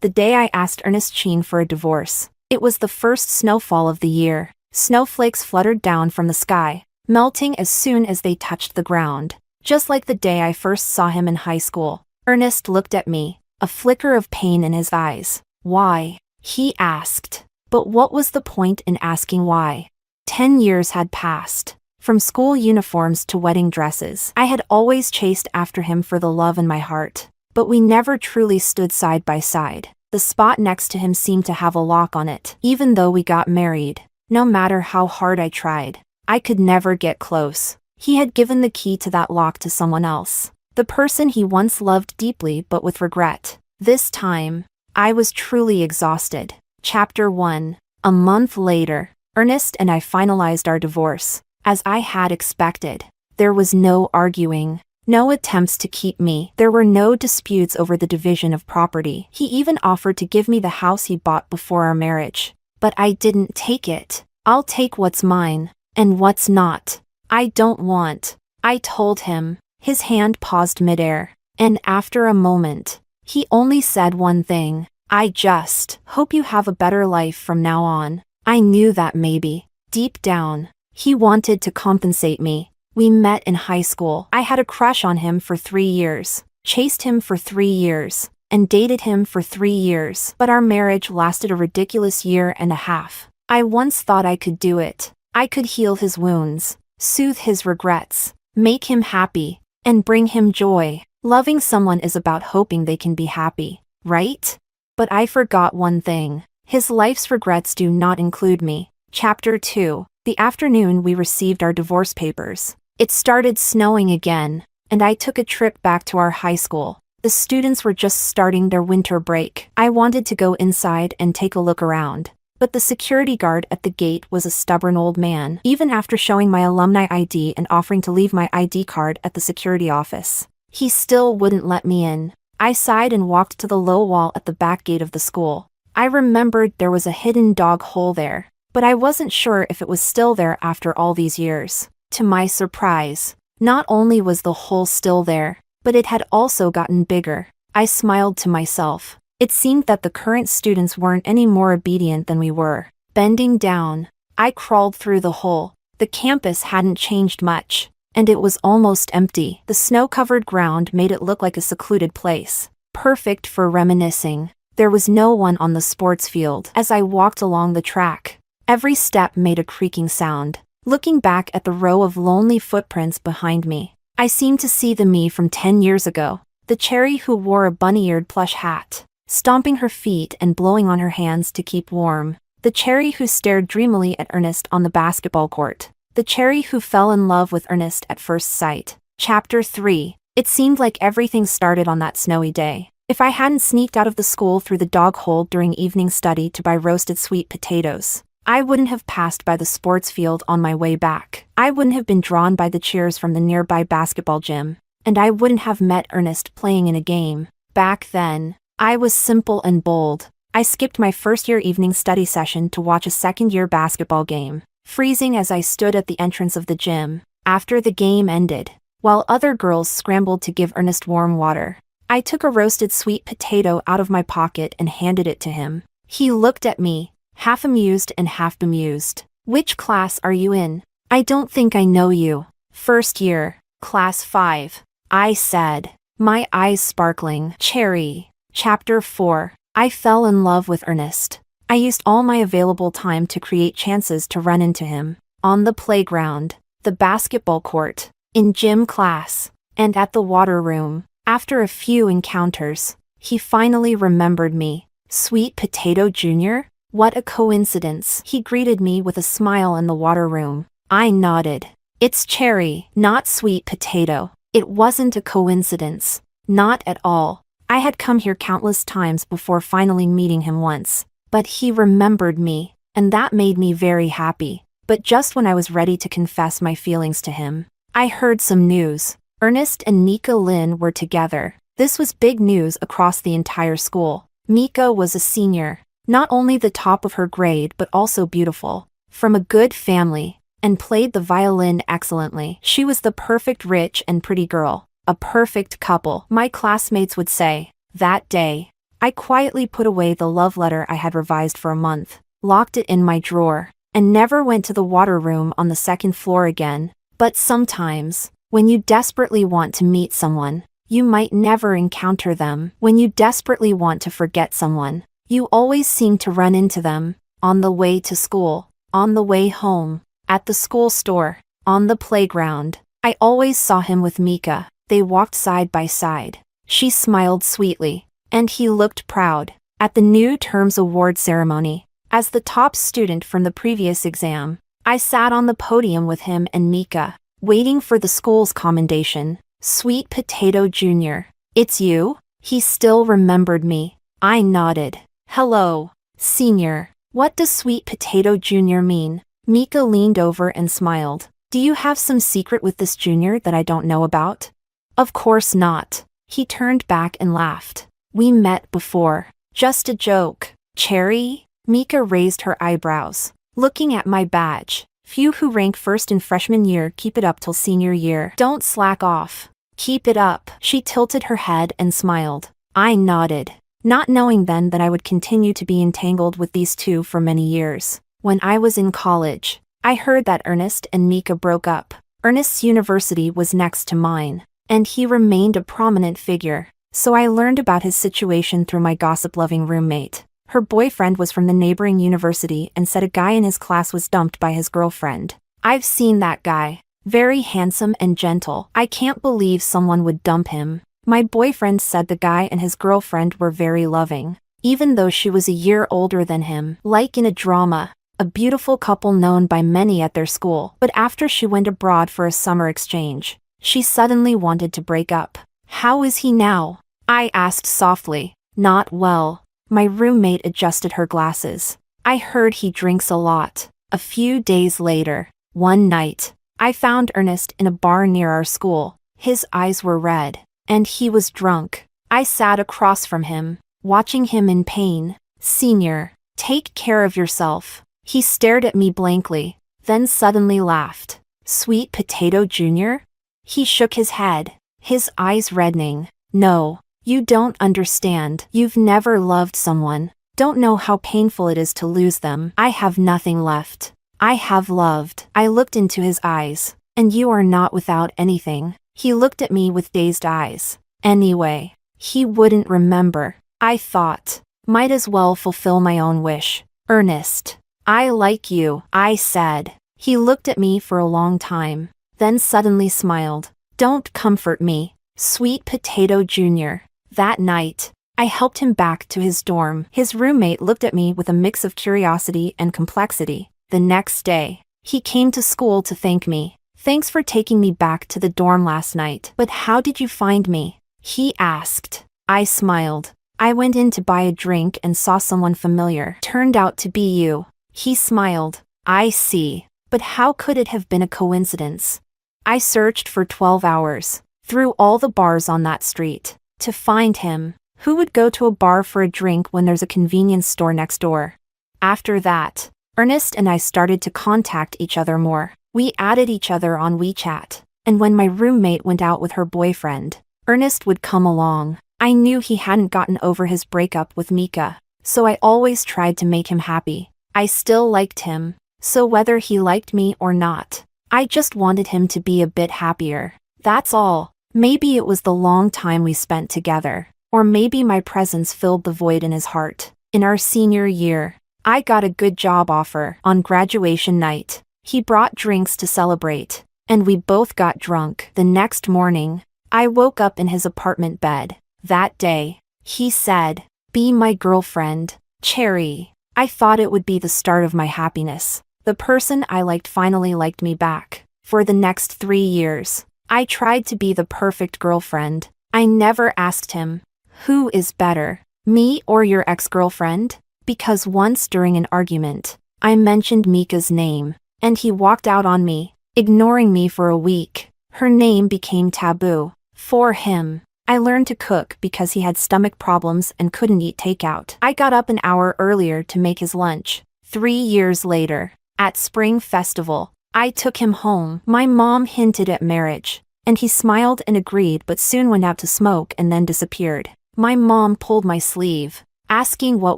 the day I asked Earnest Qin for a divorce. It was the first snowfall of the year. Snowflakes fluttered down from the sky, melting as soon as they touched the ground. Just like the day I first saw him in high school. Ernest looked at me, a flicker of pain in his eyes. "Why?" he asked. But what was the point in asking why? 10 years had passed. From school uniforms to wedding dresses, I had always chased after him for the love in my heart. But we never truly stood side by side. The spot next to him seemed to have a lock on it. Even though we got married, no matter how hard I tried, I could never get close. He had given the key to that lock to someone else. The person he once loved deeply but with regret. This time, I was truly exhausted. Chapter 1. A month later, Ernest and I finalized our divorce. As I had expected, there was no arguing, no attempts to keep me. There were no disputes over the division of property. He even offered to give me the house he bought before our marriage. But I didn't take it. "I'll take what's mine, and what's not. I don't want," I told him. His hand paused midair, and after a moment, he only said one thing. "I just hope you have a better life from now on." I knew that maybe, deep down, he wanted to compensate me. We met in high school. I had a crush on him for 3 years, chased him for 3 years, and dated him for 3 years. But our marriage lasted a ridiculous year and a half. I once thought I could do it. I could heal his wounds, soothe his regrets, make him happy, and bring him joy. Loving someone is about hoping they can be happy, right? But I forgot one thing. His life's regrets do not include me. Chapter 2. The afternoon we received our divorce papers, it started snowing again, and I took a trip back to our high school. The students were just starting their winter break. I wanted to go inside and take a look around. But the security guard at the gate was a stubborn old man. Even after showing my alumni ID and offering to leave my ID card at the security office, he still wouldn't let me in. I sighed and walked to the low wall at the back gate of the school. I remembered there was a hidden dog hole there, but I wasn't sure if it was still there after all these years. To my surprise, not only was the hole still there, but it had also gotten bigger. I smiled to myself. It seemed that the current students weren't any more obedient than we were. Bending down, I crawled through the hole. The campus hadn't changed much, and it was almost empty. The snow-covered ground made it look like a secluded place, perfect for reminiscing. There was no one on the sports field. As I walked along the track, every step made a creaking sound. Looking back at the row of lonely footprints behind me, I seemed to see the me from 10 years ago. The cherry who wore a bunny-eared plush hat, stomping her feet and blowing on her hands to keep warm. The cherry who stared dreamily at Ernest on the basketball court. The cherry who fell in love with Ernest at first sight. Chapter 3. It seemed like everything started on that snowy day. If I hadn't sneaked out of the school through the dog hole during evening study to buy roasted sweet potatoes, I wouldn't have passed by the sports field on my way back. I wouldn't have been drawn by the cheers from the nearby basketball gym. And I wouldn't have met Ernest playing in a game. Back then, I was simple and bold. I skipped my first-year evening study session to watch a second-year basketball game, freezing as I stood at the entrance of the gym. After the game ended, while other girls scrambled to give Ernest warm water, I took a roasted sweet potato out of my pocket and handed it to him. He looked at me, half amused and half bemused. "Which class are you in? I don't think I know you." "First year, class 5. I said, my eyes sparkling. Cherry. Chapter 4. I fell in love with Ernest. I used all my available time to create chances to run into him. On the playground, the basketball court, in gym class, and at the water room. After a few encounters, he finally remembered me. Sweet Potato Jr.? What a coincidence. He greeted me with a smile in the water room. I nodded. "It's Cherry, not Sweet Potato." It wasn't a coincidence. Not at all. I had come here countless times before finally meeting him once. But he remembered me, and that made me very happy. But just when I was ready to confess my feelings to him, I heard some news. Ernest and Mika Lin were together. This was big news across the entire school. Mika was a senior, not only the top of her grade but also beautiful, from a good family, and played the violin excellently. She was the perfect rich and pretty girl, a perfect couple, my classmates would say. That day, I quietly put away the love letter I had revised for a month, locked it in my drawer, and never went to the water room on the second floor again. But sometimes, when you desperately want to meet someone, you might never encounter them. When you desperately want to forget someone, you always seem to run into them, on the way to school, on the way home, at the school store, on the playground. I always saw him with Mika. They walked side by side. She smiled sweetly, and he looked proud. At the new terms award ceremony, as the top student from the previous exam, I sat on the podium with him and Mika, waiting for the school's commendation. Sweet Potato Jr., it's you? He still remembered me. I nodded. Hello, Senior. What does Sweet Potato Jr. mean? Mika leaned over and smiled. Do you have some secret with this junior that I don't know about? Of course not. He turned back and laughed. We met before. Just a joke. Cherry? Mika raised her eyebrows, looking at my badge. Few who rank first in freshman year keep it up till senior year. Don't slack off. Keep it up. She tilted her head and smiled. I nodded, not knowing then that I would continue to be entangled with these two for many years. When I was in college, I heard that Earnest and Mika broke up. Earnest's university was next to mine, and he remained a prominent figure, so I learned about his situation through my gossip-loving roommate. Her boyfriend was from the neighboring university and said a guy in his class was dumped by his girlfriend. I've seen that guy. Very handsome and gentle. I can't believe someone would dump him. My boyfriend said the guy and his girlfriend were very loving, even though she was a year older than him. Like in a drama, a beautiful couple known by many at their school. But after she went abroad for a summer exchange, she suddenly wanted to break up. How is he now? I asked softly. Not well. My roommate adjusted her glasses. I heard he drinks a lot. A few days later, one night, I found Earnest in a bar near our school. His eyes were red, and he was drunk. I sat across from him, watching him in pain. Senior, take care of yourself. He stared at me blankly, then suddenly laughed. Sweet Potato Jr.? He shook his head, his eyes reddening. No, you don't understand. You've never loved someone. Don't know how painful it is to lose them. I have nothing left. I have loved. I looked into his eyes. And you are not without anything. He looked at me with dazed eyes. Anyway, he wouldn't remember. I thought, might as well fulfill my own wish. Earnest, I like you, I said. He looked at me for a long time, then suddenly smiled. Don't comfort me, Sweet Potato Jr. That night, I helped him back to his dorm. His roommate looked at me with a mix of curiosity and complexity. The next day, he came to school to thank me. Thanks for taking me back to the dorm last night. But how did you find me? He asked. I smiled. I went in to buy a drink and saw someone familiar. Turned out to be you. He smiled. I see. But how could it have been a coincidence? I searched for 12 hours, through all the bars on that street, to find him. Who would go to a bar for a drink when there's a convenience store next door? After that, Earnest and I started to contact each other more. We added each other on WeChat, and when my roommate went out with her boyfriend, Earnest would come along. I knew he hadn't gotten over his breakup with Mika, so I always tried to make him happy. I still liked him, so whether he liked me or not, I just wanted him to be a bit happier. That's all. Maybe it was the long time we spent together, or maybe my presence filled the void in his heart. In our senior year, I got a good job offer. On graduation night, he brought drinks to celebrate, and we both got drunk. The next morning, I woke up in his apartment bed. That day, he said, "Be my girlfriend, Cherry." I thought it would be the start of my happiness. The person I liked finally liked me back. For the next 3 years, I tried to be the perfect girlfriend. I never asked him, who is better, me or your ex-girlfriend? Because once during an argument, I mentioned Mika's name, and he walked out on me, ignoring me for a week. Her name became taboo. For him, I learned to cook because he had stomach problems and couldn't eat takeout. I got up an hour earlier to make his lunch. 3 years later, at Spring Festival, I took him home. My mom hinted at marriage, and he smiled and agreed but soon went out to smoke and then disappeared. My mom pulled my sleeve, asking what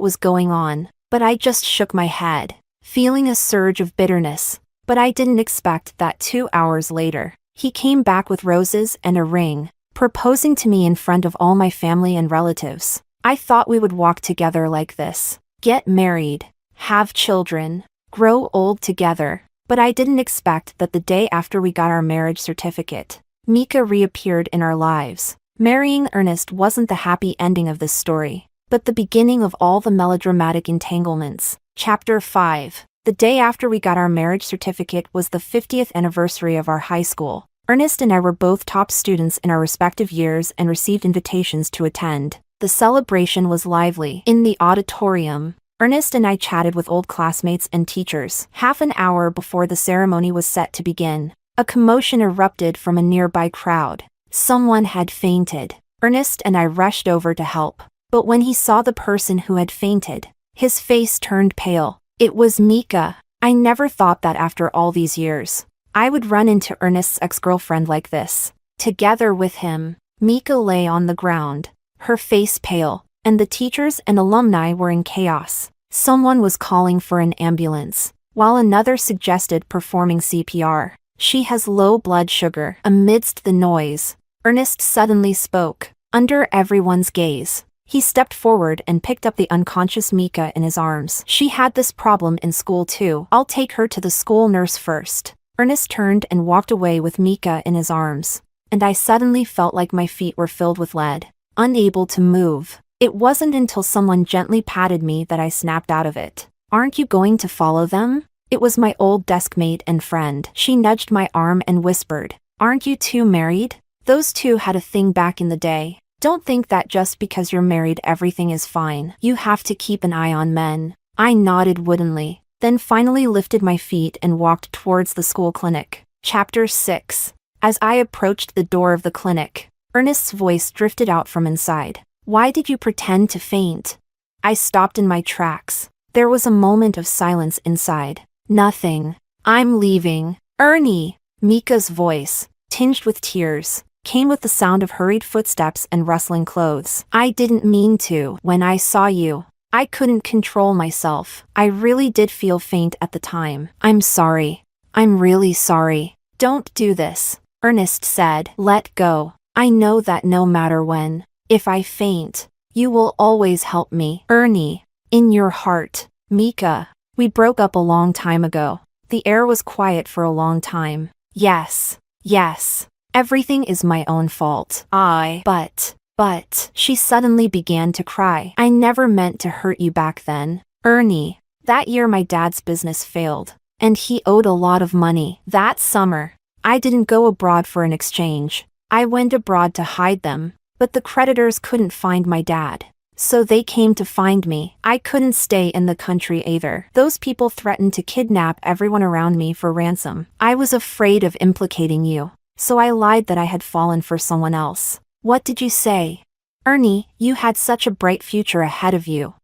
was going on, but I just shook my head, feeling a surge of bitterness. But I didn't expect that 2 hours later, he came back with roses and a ring, proposing to me in front of all my family and relatives. I thought we would walk together like this, get married, have children, grow old together, but I didn't expect that the day after we got our marriage certificate, Mika reappeared in our lives. Marrying Ernest wasn't the happy ending of this story, but the beginning of all the melodramatic entanglements. Chapter 5. The day after we got our marriage certificate was the 50th anniversary of our high school. Ernest and I were both top students in our respective years and received invitations to attend. The celebration was lively. In the auditorium, Ernest and I chatted with old classmates and teachers. Half an hour before the ceremony was set to begin, a commotion erupted from a nearby crowd. Someone had fainted. Ernest and I rushed over to help, but when he saw the person who had fainted, his face turned pale. It was Mika. I never thought that after all these years, I would run into Ernest's ex-girlfriend like this. Together with him, Mika lay on the ground, her face pale, and the teachers and alumni were in chaos. Someone was calling for an ambulance, while another suggested performing CPR. She has low blood sugar. Amidst the noise, Ernest suddenly spoke. Under everyone's gaze, he stepped forward and picked up the unconscious Mika in his arms. She had this problem in school too. I'll take her to the school nurse first. Ernest turned and walked away with Mika in his arms, and I suddenly felt like my feet were filled with lead, unable to move. It wasn't until someone gently patted me that I snapped out of it. Aren't you going to follow them? It was my old desk mate and friend. She nudged my arm and whispered, "Aren't you two married?" Those two had a thing back in the day. Don't think that just because you're married everything is fine. You have to keep an eye on men. I nodded woodenly, then finally lifted my feet and walked towards the school clinic. Chapter 6. As I approached the door of the clinic, Ernest's voice drifted out from inside. Why did you pretend to faint? I stopped in my tracks. There was a moment of silence inside. Nothing. I'm leaving. Ernie. Mika's voice, tinged with tears, came with the sound of hurried footsteps and rustling clothes. I didn't mean to. When I saw you, I couldn't control myself. I really did feel faint at the time. I'm sorry. I'm really sorry. Don't do this, Ernest said. Let go. I know that no matter when, if I faint, you will always help me. Ernie. In your heart. Mika. We broke up a long time ago. The air was quiet for a long time. Yes. Everything is my own fault. But, she suddenly began to cry. I never meant to hurt you back then. Ernie. That year my dad's business failed, and he owed a lot of money. That summer, I didn't go abroad for an exchange. I went abroad to hide them, but the creditors couldn't find my dad. So they came to find me. I couldn't stay in the country either. Those people threatened to kidnap everyone around me for ransom. I was afraid of implicating you, so I lied that I had fallen for someone else. What did you say? Ernie, you had such a bright future ahead of you.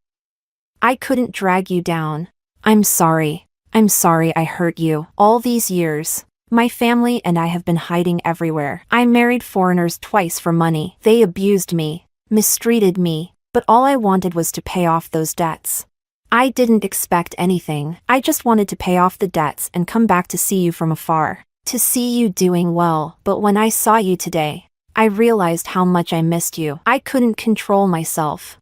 I couldn't drag you down. I'm sorry I hurt you. All these years, my family and I have been hiding everywhere. I married foreigners twice for money. They abused me, mistreated me, but all I wanted was to pay off those debts. I didn't expect anything. I just wanted to pay off the debts and come back to see you from afar, to see you doing well. But when I saw you today, I realized how much I missed you. I couldn't control myself.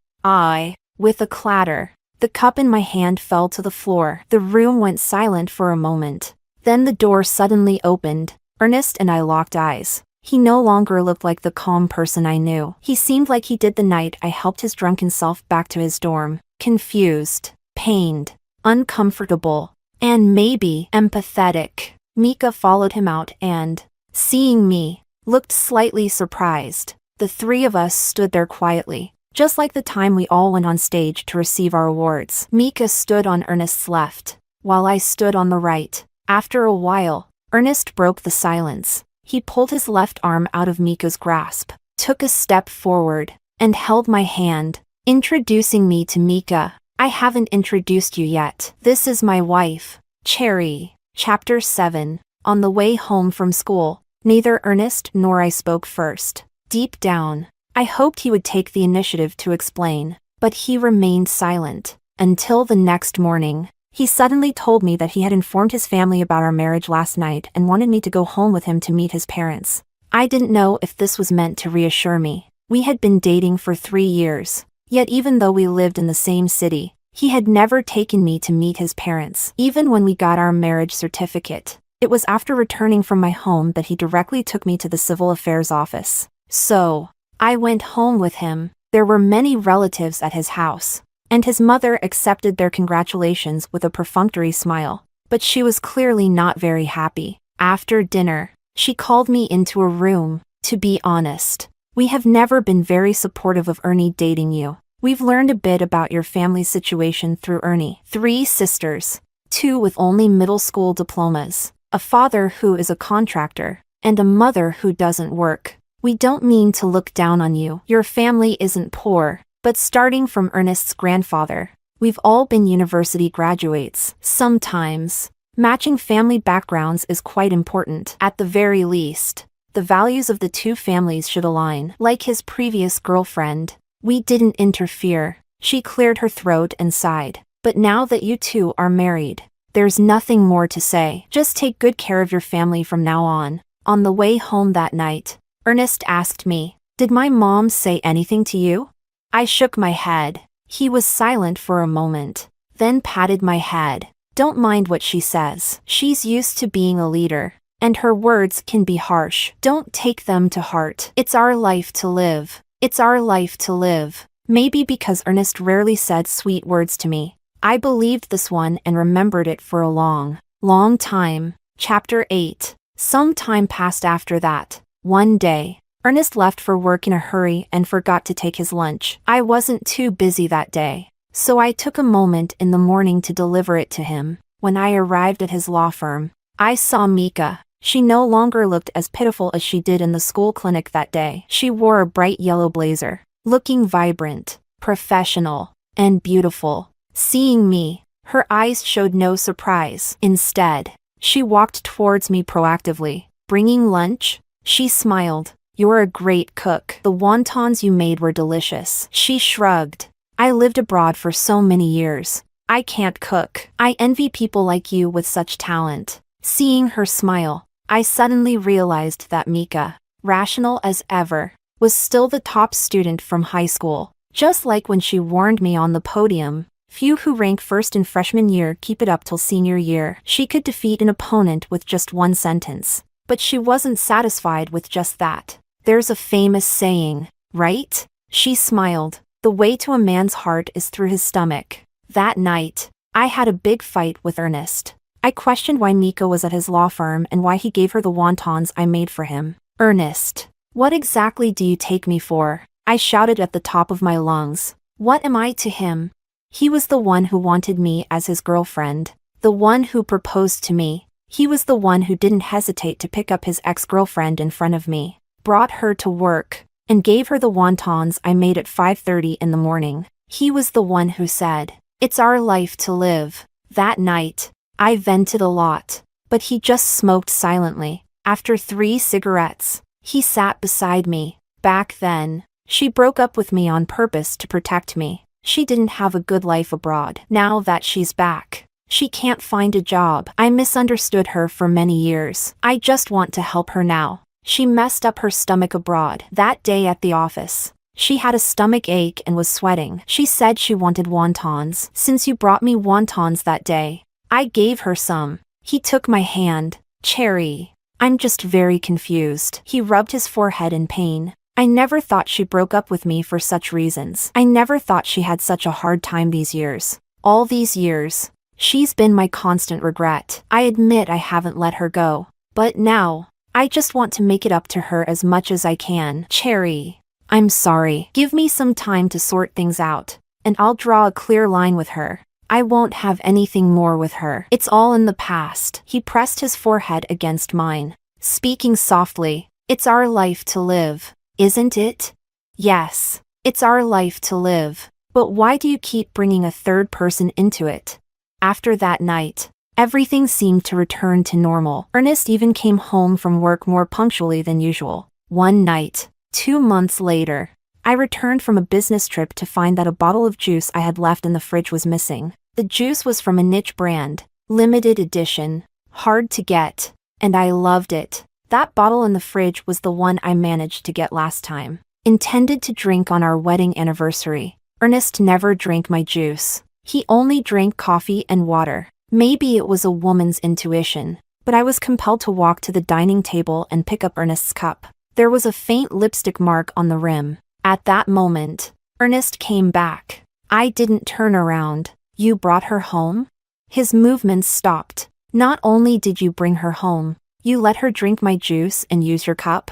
With a clatter, the cup in my hand fell to the floor. The room went silent for a moment. Then the door suddenly opened. Ernest and I locked eyes. He no longer looked like the calm person I knew. He seemed like he did the night I helped his drunken self back to his dorm. Confused, pained, uncomfortable, and maybe empathetic. Mika followed him out and, seeing me, looked slightly surprised. The three of us stood there quietly, just like the time we all went on stage to receive our awards. Mika stood on Ernest's left, while I stood on the right. After a while, Ernest broke the silence. He pulled his left arm out of Mika's grasp, took a step forward, and held my hand, introducing me to Mika. I haven't introduced you yet. This is my wife, Cherry. Chapter 7. On the way home from school, neither Ernest nor I spoke first. Deep down, I hoped he would take the initiative to explain, but he remained silent. Until the next morning, he suddenly told me that he had informed his family about our marriage last night and wanted me to go home with him to meet his parents. I didn't know if this was meant to reassure me. We had been dating for 3 years, yet even though we lived in the same city, he had never taken me to meet his parents. Even when we got our marriage certificate, it was after returning from my home that he directly took me to the civil affairs office. So, I went home with him. There were many relatives at his house, and his mother accepted their congratulations with a perfunctory smile, but she was clearly not very happy. After dinner, she called me into a room. To be honest, we have never been very supportive of Ernie dating you. We've learned a bit about your family's situation through Ernie. 3 sisters, 2 with only middle school diplomas, a father who is a contractor, and a mother who doesn't work. We don't mean to look down on you. Your family isn't poor, but starting from Ernest's grandfather, we've all been university graduates. Sometimes, matching family backgrounds is quite important. At the very least, the values of the 2 families should align. Like his previous girlfriend, we didn't interfere. She cleared her throat and sighed. But now that you 2 are married, there's nothing more to say. Just take good care of your family from now on. On the way home that night, Ernest asked me, "Did my mom say anything to you?" I shook my head. He was silent for a moment, then patted my head. "Don't mind what she says. She's used to being a leader, and her words can be harsh. Don't take them to heart. It's our life to live. It's our life to live." Maybe because Ernest rarely said sweet words to me, I believed this one and remembered it for a long, long time. Chapter 8. Some time passed after that. One day, Ernest left for work in a hurry and forgot to take his lunch. I wasn't too busy that day, so I took a moment in the morning to deliver it to him. When I arrived at his law firm, I saw Mika. She no longer looked as pitiful as she did in the school clinic that day. She wore a bright yellow blazer, looking vibrant, professional, and beautiful. Seeing me, her eyes showed no surprise. Instead, she walked towards me proactively. "Bringing lunch?" She smiled. "You're a great cook. The wontons you made were delicious." She shrugged. "I lived abroad for so many years. I can't cook. I envy people like you with such talent." Seeing her smile, I suddenly realized that Mika, rational as ever, was still the top student from high school. Just like when she warned me on the podium, "Few who rank first in freshman year keep it up till senior year." She could defeat an opponent with just one sentence. But she wasn't satisfied with just that. "There's a famous saying, right?" She smiled. "The way to a man's heart is through his stomach." That night, I had a big fight with Ernest. I questioned why Mika was at his law firm and why he gave her the wontons I made for him. "Ernest, what exactly do you take me for?" I shouted at the top of my lungs. "What am I to him? He was the one who wanted me as his girlfriend, the one who proposed to me. He was the one who didn't hesitate to pick up his ex-girlfriend in front of me, brought her to work, and gave her the wontons I made at 5:30 in the morning. He was the one who said, 'It's our life to live.'" That night, I vented a lot, but he just smoked silently. After 3 cigarettes, he sat beside me. Back then, she broke up with me on purpose to protect me. She didn't have a good life abroad. Now that she's back, she can't find a job. I misunderstood her for many years. I just want to help her now. She messed up her stomach abroad. That day at the office, she had a stomach ache and was sweating. She said she wanted wontons. "Since you brought me wontons that day, I gave her some." He took my hand. "Cherry, I'm just very confused." He rubbed his forehead in pain. "I never thought she broke up with me for such reasons. I never thought she had such a hard time these years. All these years, she's been my constant regret. I admit I haven't let her go. But now, I just want to make it up to her as much as I can. Cherry, I'm sorry. Give me some time to sort things out, and I'll draw a clear line with her. I won't have anything more with her. It's all in the past." He pressed his forehead against mine, speaking softly. "It's our life to live, isn't it?" "Yes, it's our life to live. But why do you keep bringing a third person into it?" After that night, everything seemed to return to normal. Ernest even came home from work more punctually than usual. One night, 2 months later, I returned from a business trip to find that a bottle of juice I had left in the fridge was missing. The juice was from a niche brand, limited edition, hard to get, and I loved it. That bottle in the fridge was the one I managed to get last time. Intended to drink on our wedding anniversary. Ernest never drank my juice. He only drank coffee and water. Maybe it was a woman's intuition, but I was compelled to walk to the dining table and pick up Ernest's cup. There was a faint lipstick mark on the rim. At that moment, Ernest came back. I didn't turn around. You brought her home? His movements stopped. Not only did you bring her home, you let her drink my juice and use your cup?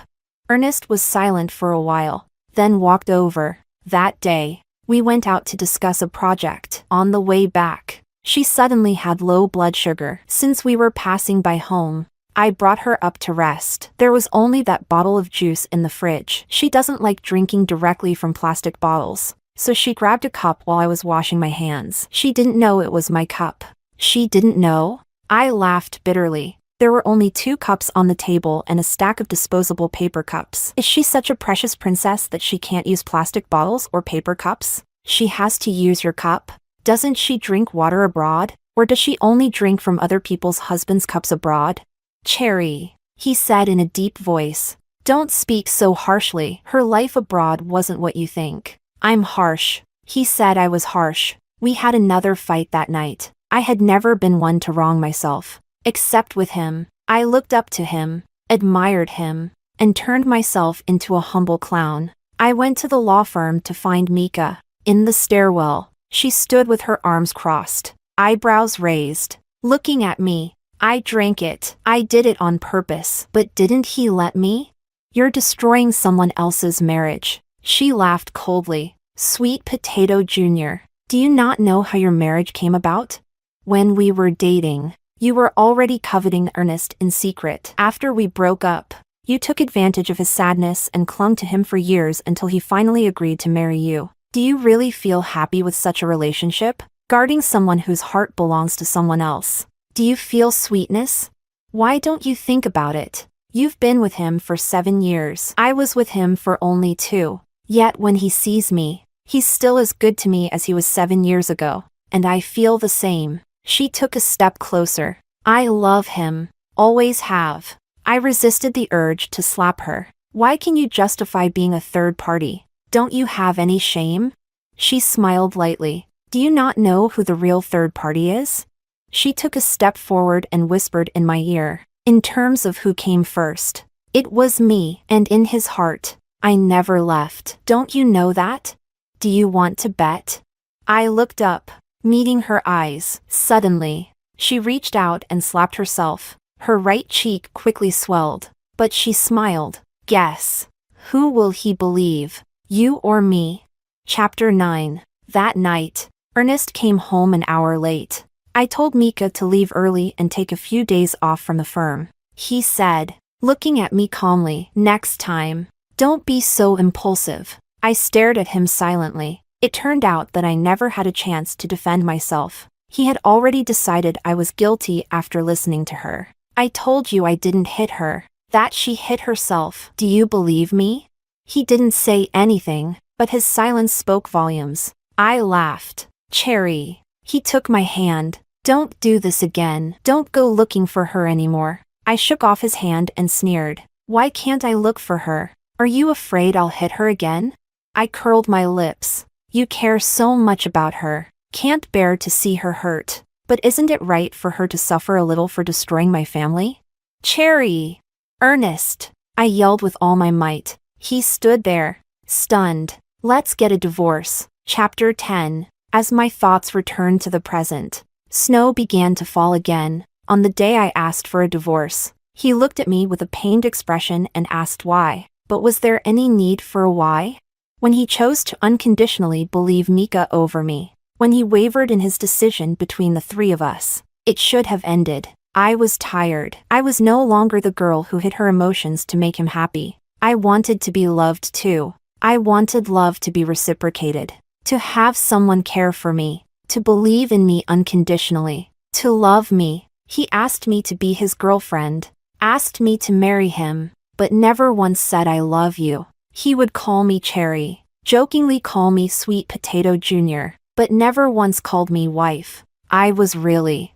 Ernest was silent for a while, then walked over. That day, we went out to discuss a project. On the way back, she suddenly had low blood sugar. Since we were passing by home, I brought her up to rest. There was only that bottle of juice in the fridge. She doesn't like drinking directly from plastic bottles, so she grabbed a cup while I was washing my hands. She didn't know it was my cup. She didn't know? I laughed bitterly. There were only 2 cups on the table and a stack of disposable paper cups. Is she such a precious princess that she can't use plastic bottles or paper cups? She has to use your cup? Doesn't she drink water abroad? Or does she only drink from other people's husbands' cups abroad? Cherry, he said in a deep voice. Don't speak so harshly. Her life abroad wasn't what you think. I'm harsh. He said I was harsh. We had another fight that night. I had never been one to wrong myself. Except with him. I looked up to him, admired him, and turned myself into a humble clown. I went to the law firm to find Mika. In the stairwell, she stood with her arms crossed, eyebrows raised, looking at me. I drank it. I did it on purpose. But didn't he let me? You're destroying someone else's marriage. She laughed coldly. Sweet Potato Jr., do you not know how your marriage came about? When we were dating, you were already coveting Ernest in secret. After we broke up, you took advantage of his sadness and clung to him for years until he finally agreed to marry you. Do you really feel happy with such a relationship? Guarding someone whose heart belongs to someone else. Do you feel sweetness? Why don't you think about it? You've been with him for 7 years. I was with him for only 2. Yet when he sees me, he's still as good to me as he was 7 years ago. And I feel the same. She took a step closer. I love him. Always have. I resisted the urge to slap her. Why can you justify being a third party? Don't you have any shame? She smiled lightly. Do you not know who the real third party is? She took a step forward and whispered in my ear. In terms of who came first, it was me, and in his heart, I never left. Don't you know that? Do you want to bet? I looked up, meeting her eyes. Suddenly, she reached out and slapped herself. Her right cheek quickly swelled, but she smiled. Guess. Who will he believe? You or me? Chapter 9. That night, Ernest came home an hour late. I told Mika to leave early and take a few days off from the firm. He said, looking at me calmly, next time, don't be so impulsive. I stared at him silently. It turned out that I never had a chance to defend myself. He had already decided I was guilty after listening to her. I told you I didn't hit her, that she hit herself. Do you believe me? He didn't say anything, but his silence spoke volumes. I laughed. Cherry. He took my hand. Don't do this again. Don't go looking for her anymore. I shook off his hand and sneered. Why can't I look for her? Are you afraid I'll hit her again? I curled my lips. You care so much about her. Can't bear to see her hurt. But isn't it right for her to suffer a little for destroying my family? Cherry! Ernest! I yelled with all my might. He stood there, stunned. Let's get a divorce. Chapter 10. As my thoughts returned to the present, snow began to fall again. On the day I asked for a divorce, he looked at me with a pained expression and asked why. But was there any need for a why? When he chose to unconditionally believe Mika over me, when he wavered in his decision between the 3 of us, it should have ended. I was tired. I was no longer the girl who hid her emotions to make him happy. I wanted to be loved too. I wanted love to be reciprocated. To have someone care for me, to believe in me unconditionally, to love me. He asked me to be his girlfriend, asked me to marry him, but never once said I love you. He would call me Cherry, jokingly call me Sweet Potato Jr., but never once called me wife. I was really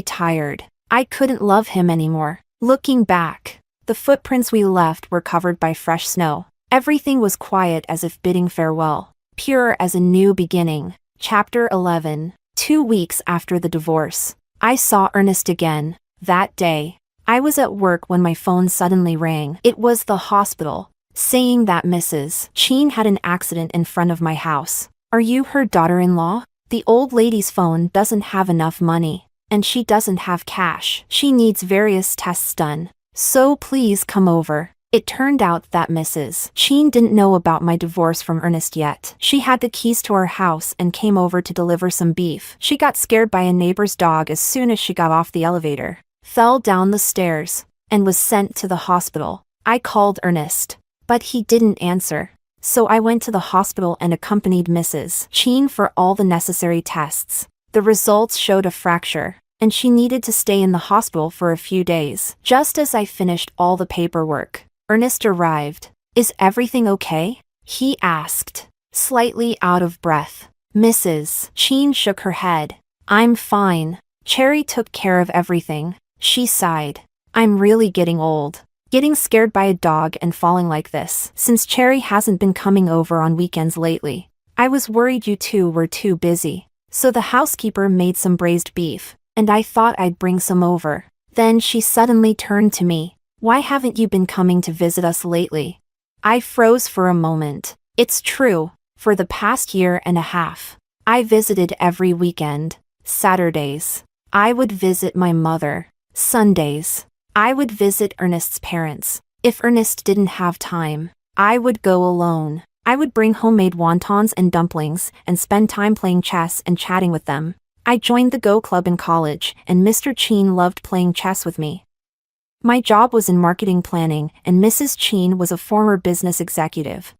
tired. I couldn't love him anymore. Looking back, the footprints we left were covered by fresh snow. Everything was quiet as if bidding farewell, pure as a new beginning. Chapter 11. 2 weeks after the divorce. I saw Earnest again. That day, I was at work when my phone suddenly rang. It was the hospital, saying that Mrs. Qin had an accident in front of my house. Are you her daughter-in-law? The old lady's phone doesn't have enough money, and she doesn't have cash. She needs various tests done, so please come over. It turned out that Mrs. Qin didn't know about my divorce from Earnest yet. She had the keys to our house and came over to deliver some beef. She got scared by a neighbor's dog as soon as she got off the elevator, fell down the stairs, and was sent to the hospital. I called Earnest, but he didn't answer. So I went to the hospital and accompanied Mrs. Qin for all the necessary tests. The results showed a fracture, and she needed to stay in the hospital for a few days. Just as I finished all the paperwork, Earnest arrived. Is everything okay? He asked, slightly out of breath. Mrs. Qin shook her head. I'm fine. Cherry took care of everything. She sighed. I'm really getting old. Getting scared by a dog and falling like this, since Cherry hasn't been coming over on weekends lately. I was worried you two were too busy. So the housekeeper made some braised beef, and I thought I'd bring some over. Then she suddenly turned to me. Why haven't you been coming to visit us lately? I froze for a moment. It's true, for the past year and a half, I visited every weekend. Saturdays, I would visit my mother. Sundays, I would visit Earnest's parents. If Earnest didn't have time, I would go alone. I would bring homemade wontons and dumplings and spend time playing chess and chatting with them. I joined the Go Club in college, and Mr. Qin loved playing chess with me. My job was in marketing planning, and Mrs. Qin was a former business executive.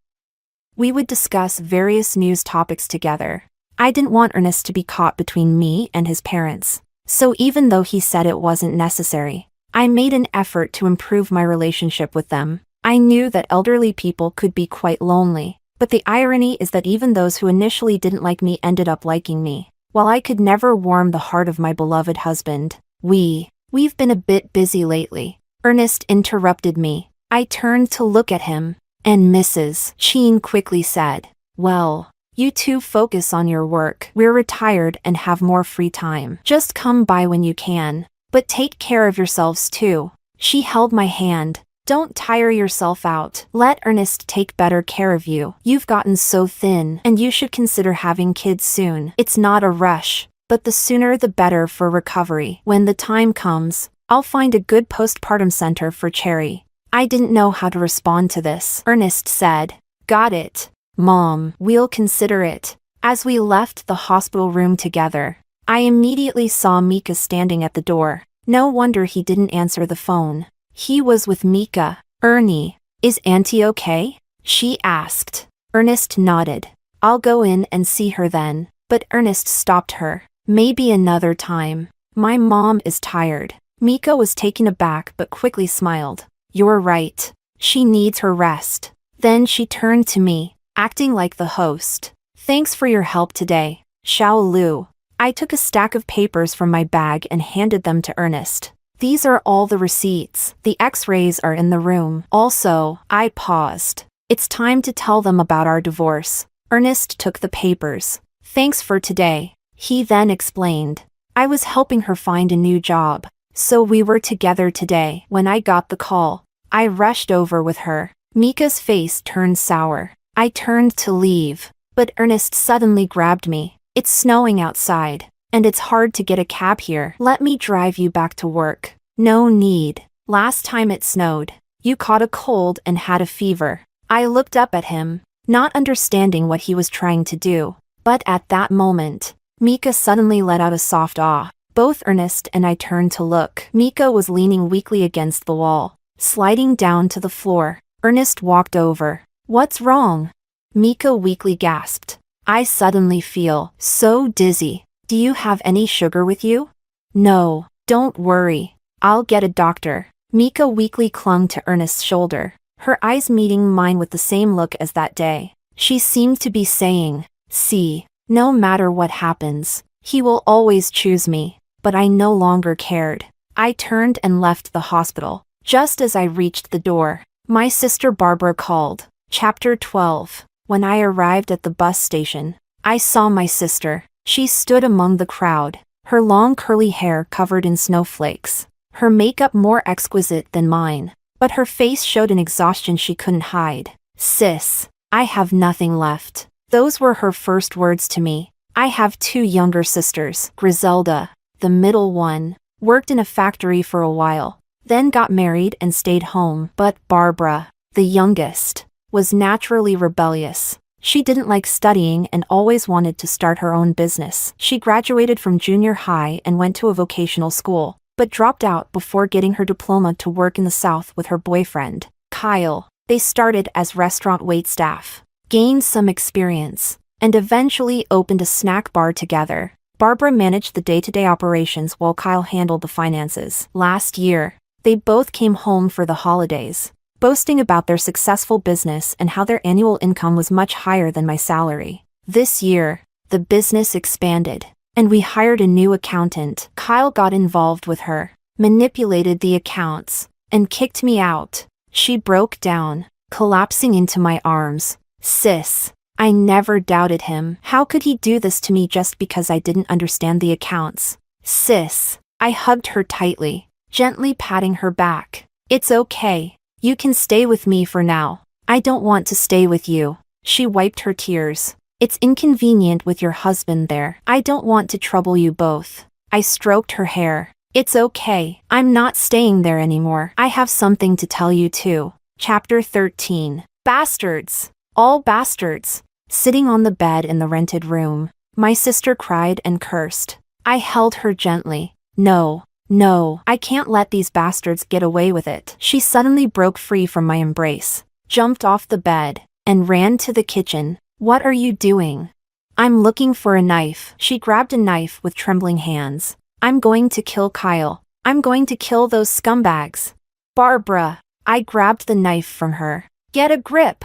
We would discuss various news topics together. I didn't want Earnest to be caught between me and his parents. So even though he said it wasn't necessary, I made an effort to improve my relationship with them. I knew that elderly people could be quite lonely, but the irony is that even those who initially didn't like me ended up liking me. While I could never warm the heart of my beloved husband, we've been a bit busy lately. Earnest interrupted me. I turned to look at him, and Mrs. Qin quickly said, well, you two focus on your work. We're retired and have more free time. Just come by when you can. But take care of yourselves too. She held my hand. Don't tire yourself out. Let Earnest take better care of you. You've gotten so thin, and you should consider having kids soon. It's not a rush, but the sooner the better for recovery. When the time comes, I'll find a good postpartum center for Cherry. I didn't know how to respond to this. Earnest said, got it, Mom. We'll consider it. As we left the hospital room together, I immediately saw Mika standing at the door. No wonder he didn't answer the phone. He was with Mika. Ernie, is Auntie okay? She asked. Earnest nodded. I'll go in and see her then. But Earnest stopped her. Maybe another time. My mom is tired. Mika was taken aback but quickly smiled. You're right. She needs her rest. Then she turned to me, acting like the host. Thanks for your help today, Xiao Lu. I took a stack of papers from my bag and handed them to Earnest. These are all the receipts. The x-rays are in the room. Also, I paused. It's time to tell them about our divorce. Earnest took the papers. Thanks for today, he then explained. I was helping her find a new job, so we were together today. When I got the call, I rushed over with her. Mika's face turned sour. I turned to leave, but Earnest suddenly grabbed me. It's snowing outside, and it's hard to get a cab here. Let me drive you back to work. No need. Last time it snowed, you caught a cold and had a fever. I looked up at him, not understanding what he was trying to do. But at that moment, Mika suddenly let out a soft ah. Both Earnest and I turned to look. Mika was leaning weakly against the wall, sliding down to the floor. Earnest walked over. What's wrong? Mika weakly gasped. I suddenly feel so dizzy. Do you have any sugar with you? No, don't worry. I'll get a doctor. Mika weakly clung to Earnest's shoulder, her eyes meeting mine with the same look as that day. She seemed to be saying, "See, no matter what happens, he will always choose me." But I no longer cared. I turned and left the hospital. Just as I reached the door, my sister Barbara called. Chapter 12. When I arrived at the bus station, I saw my sister. She stood among the crowd, her long curly hair covered in snowflakes, her makeup more exquisite than mine, but her face showed an exhaustion she couldn't hide. "Sis, I have nothing left." Those were her first words to me. I have two younger sisters. Griselda, the middle one, worked in a factory for a while, then got married and stayed home. But Barbara, the youngest, was naturally rebellious. She didn't like studying and always wanted to start her own business. She graduated from junior high and went to a vocational school, but dropped out before getting her diploma to work in the South with her boyfriend, Kyle. They started as restaurant waitstaff, gained some experience, and eventually opened a snack bar together. Barbara managed the day-to-day operations while Kyle handled the finances. Last year, they both came home for the holidays, boasting about their successful business and how their annual income was much higher than my salary. This year, the business expanded, and we hired a new accountant. Kyle got involved with her, manipulated the accounts, and kicked me out. She broke down, collapsing into my arms. "Sis, I never doubted him. How could he do this to me just because I didn't understand the accounts?" "Sis," I hugged her tightly, gently patting her back. "It's okay. You can stay with me for now." "I don't want to stay with you." She wiped her tears. "It's inconvenient with your husband there. I don't want to trouble you both." I stroked her hair. "It's okay. I'm not staying there anymore. I have something to tell you too." Chapter 13. Bastards. All bastards. Sitting on the bed in the rented room, my sister cried and cursed. I held her gently. No, I can't let these bastards get away with it." She suddenly broke free from my embrace, jumped off the bed, and ran to the kitchen. "What are you doing?" "I'm looking for a knife." She grabbed a knife with trembling hands. "I'm going to kill Kyle. I'm going to kill those scumbags." "Barbara." I grabbed the knife from her. "Get a grip.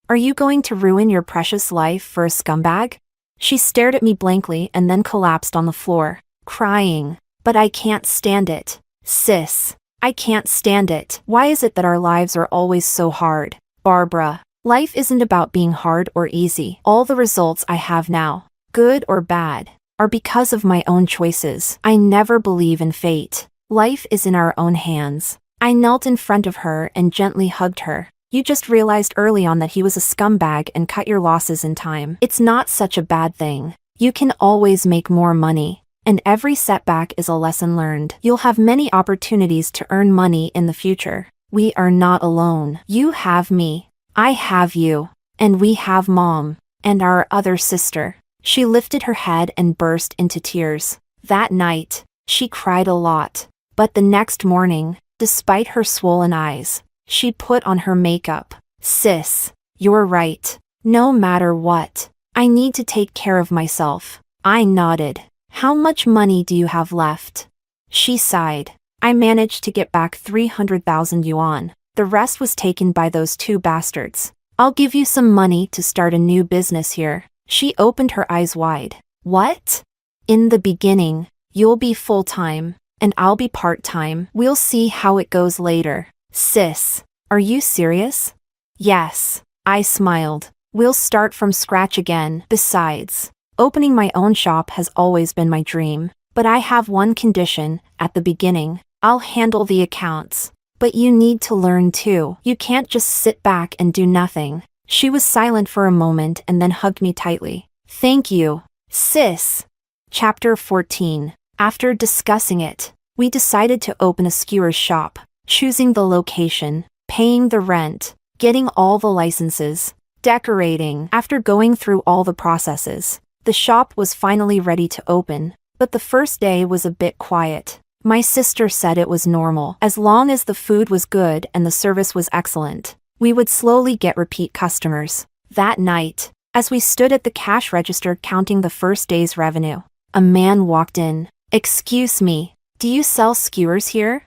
Are you going to ruin your precious life for a scumbag?" She stared at me blankly and then collapsed on the floor, crying. "But I can't stand it. Sis, I can't stand it. Why is it that our lives are always so hard?" "Barbara, life isn't about being hard or easy. All the results I have now, good or bad, are because of my own choices. I never believe in fate. Life is in our own hands." I knelt in front of her and gently hugged her. "You just realized early on that he was a scumbag and cut your losses in time. It's not such a bad thing. You can always make more money. And every setback is a lesson learned. You'll have many opportunities to earn money in the future. We are not alone. You have me. I have you. And we have Mom. And our other sister." She lifted her head and burst into tears. That night, she cried a lot. But the next morning, despite her swollen eyes, she put on her makeup. "Sis, you're right. No matter what, I need to take care of myself." I nodded. "How much money do you have left?" She sighed. "I managed to get back 300,000 yuan. The rest was taken by those two bastards. I'll give you some money to start a new business here." She opened her eyes wide. "What?" "In the beginning, you'll be full-time, and I'll be part-time. We'll see how it goes later." "Sis, are you serious?" "Yes." I smiled. "We'll start from scratch again. Besides, opening my own shop has always been my dream. But I have one condition. At the beginning, I'll handle the accounts. But you need to learn too. You can't just sit back and do nothing." She was silent for a moment and then hugged me tightly. "Thank you, sis." Chapter 14. After discussing it, we decided to open a skewer's shop, choosing the location, paying the rent, getting all the licenses, decorating. After going through all the processes, the shop was finally ready to open, but the first day was a bit quiet. My sister said it was normal. As long as the food was good and the service was excellent, we would slowly get repeat customers. That night, as we stood at the cash register counting the first day's revenue, a man walked in. "Excuse me, do you sell skewers here?"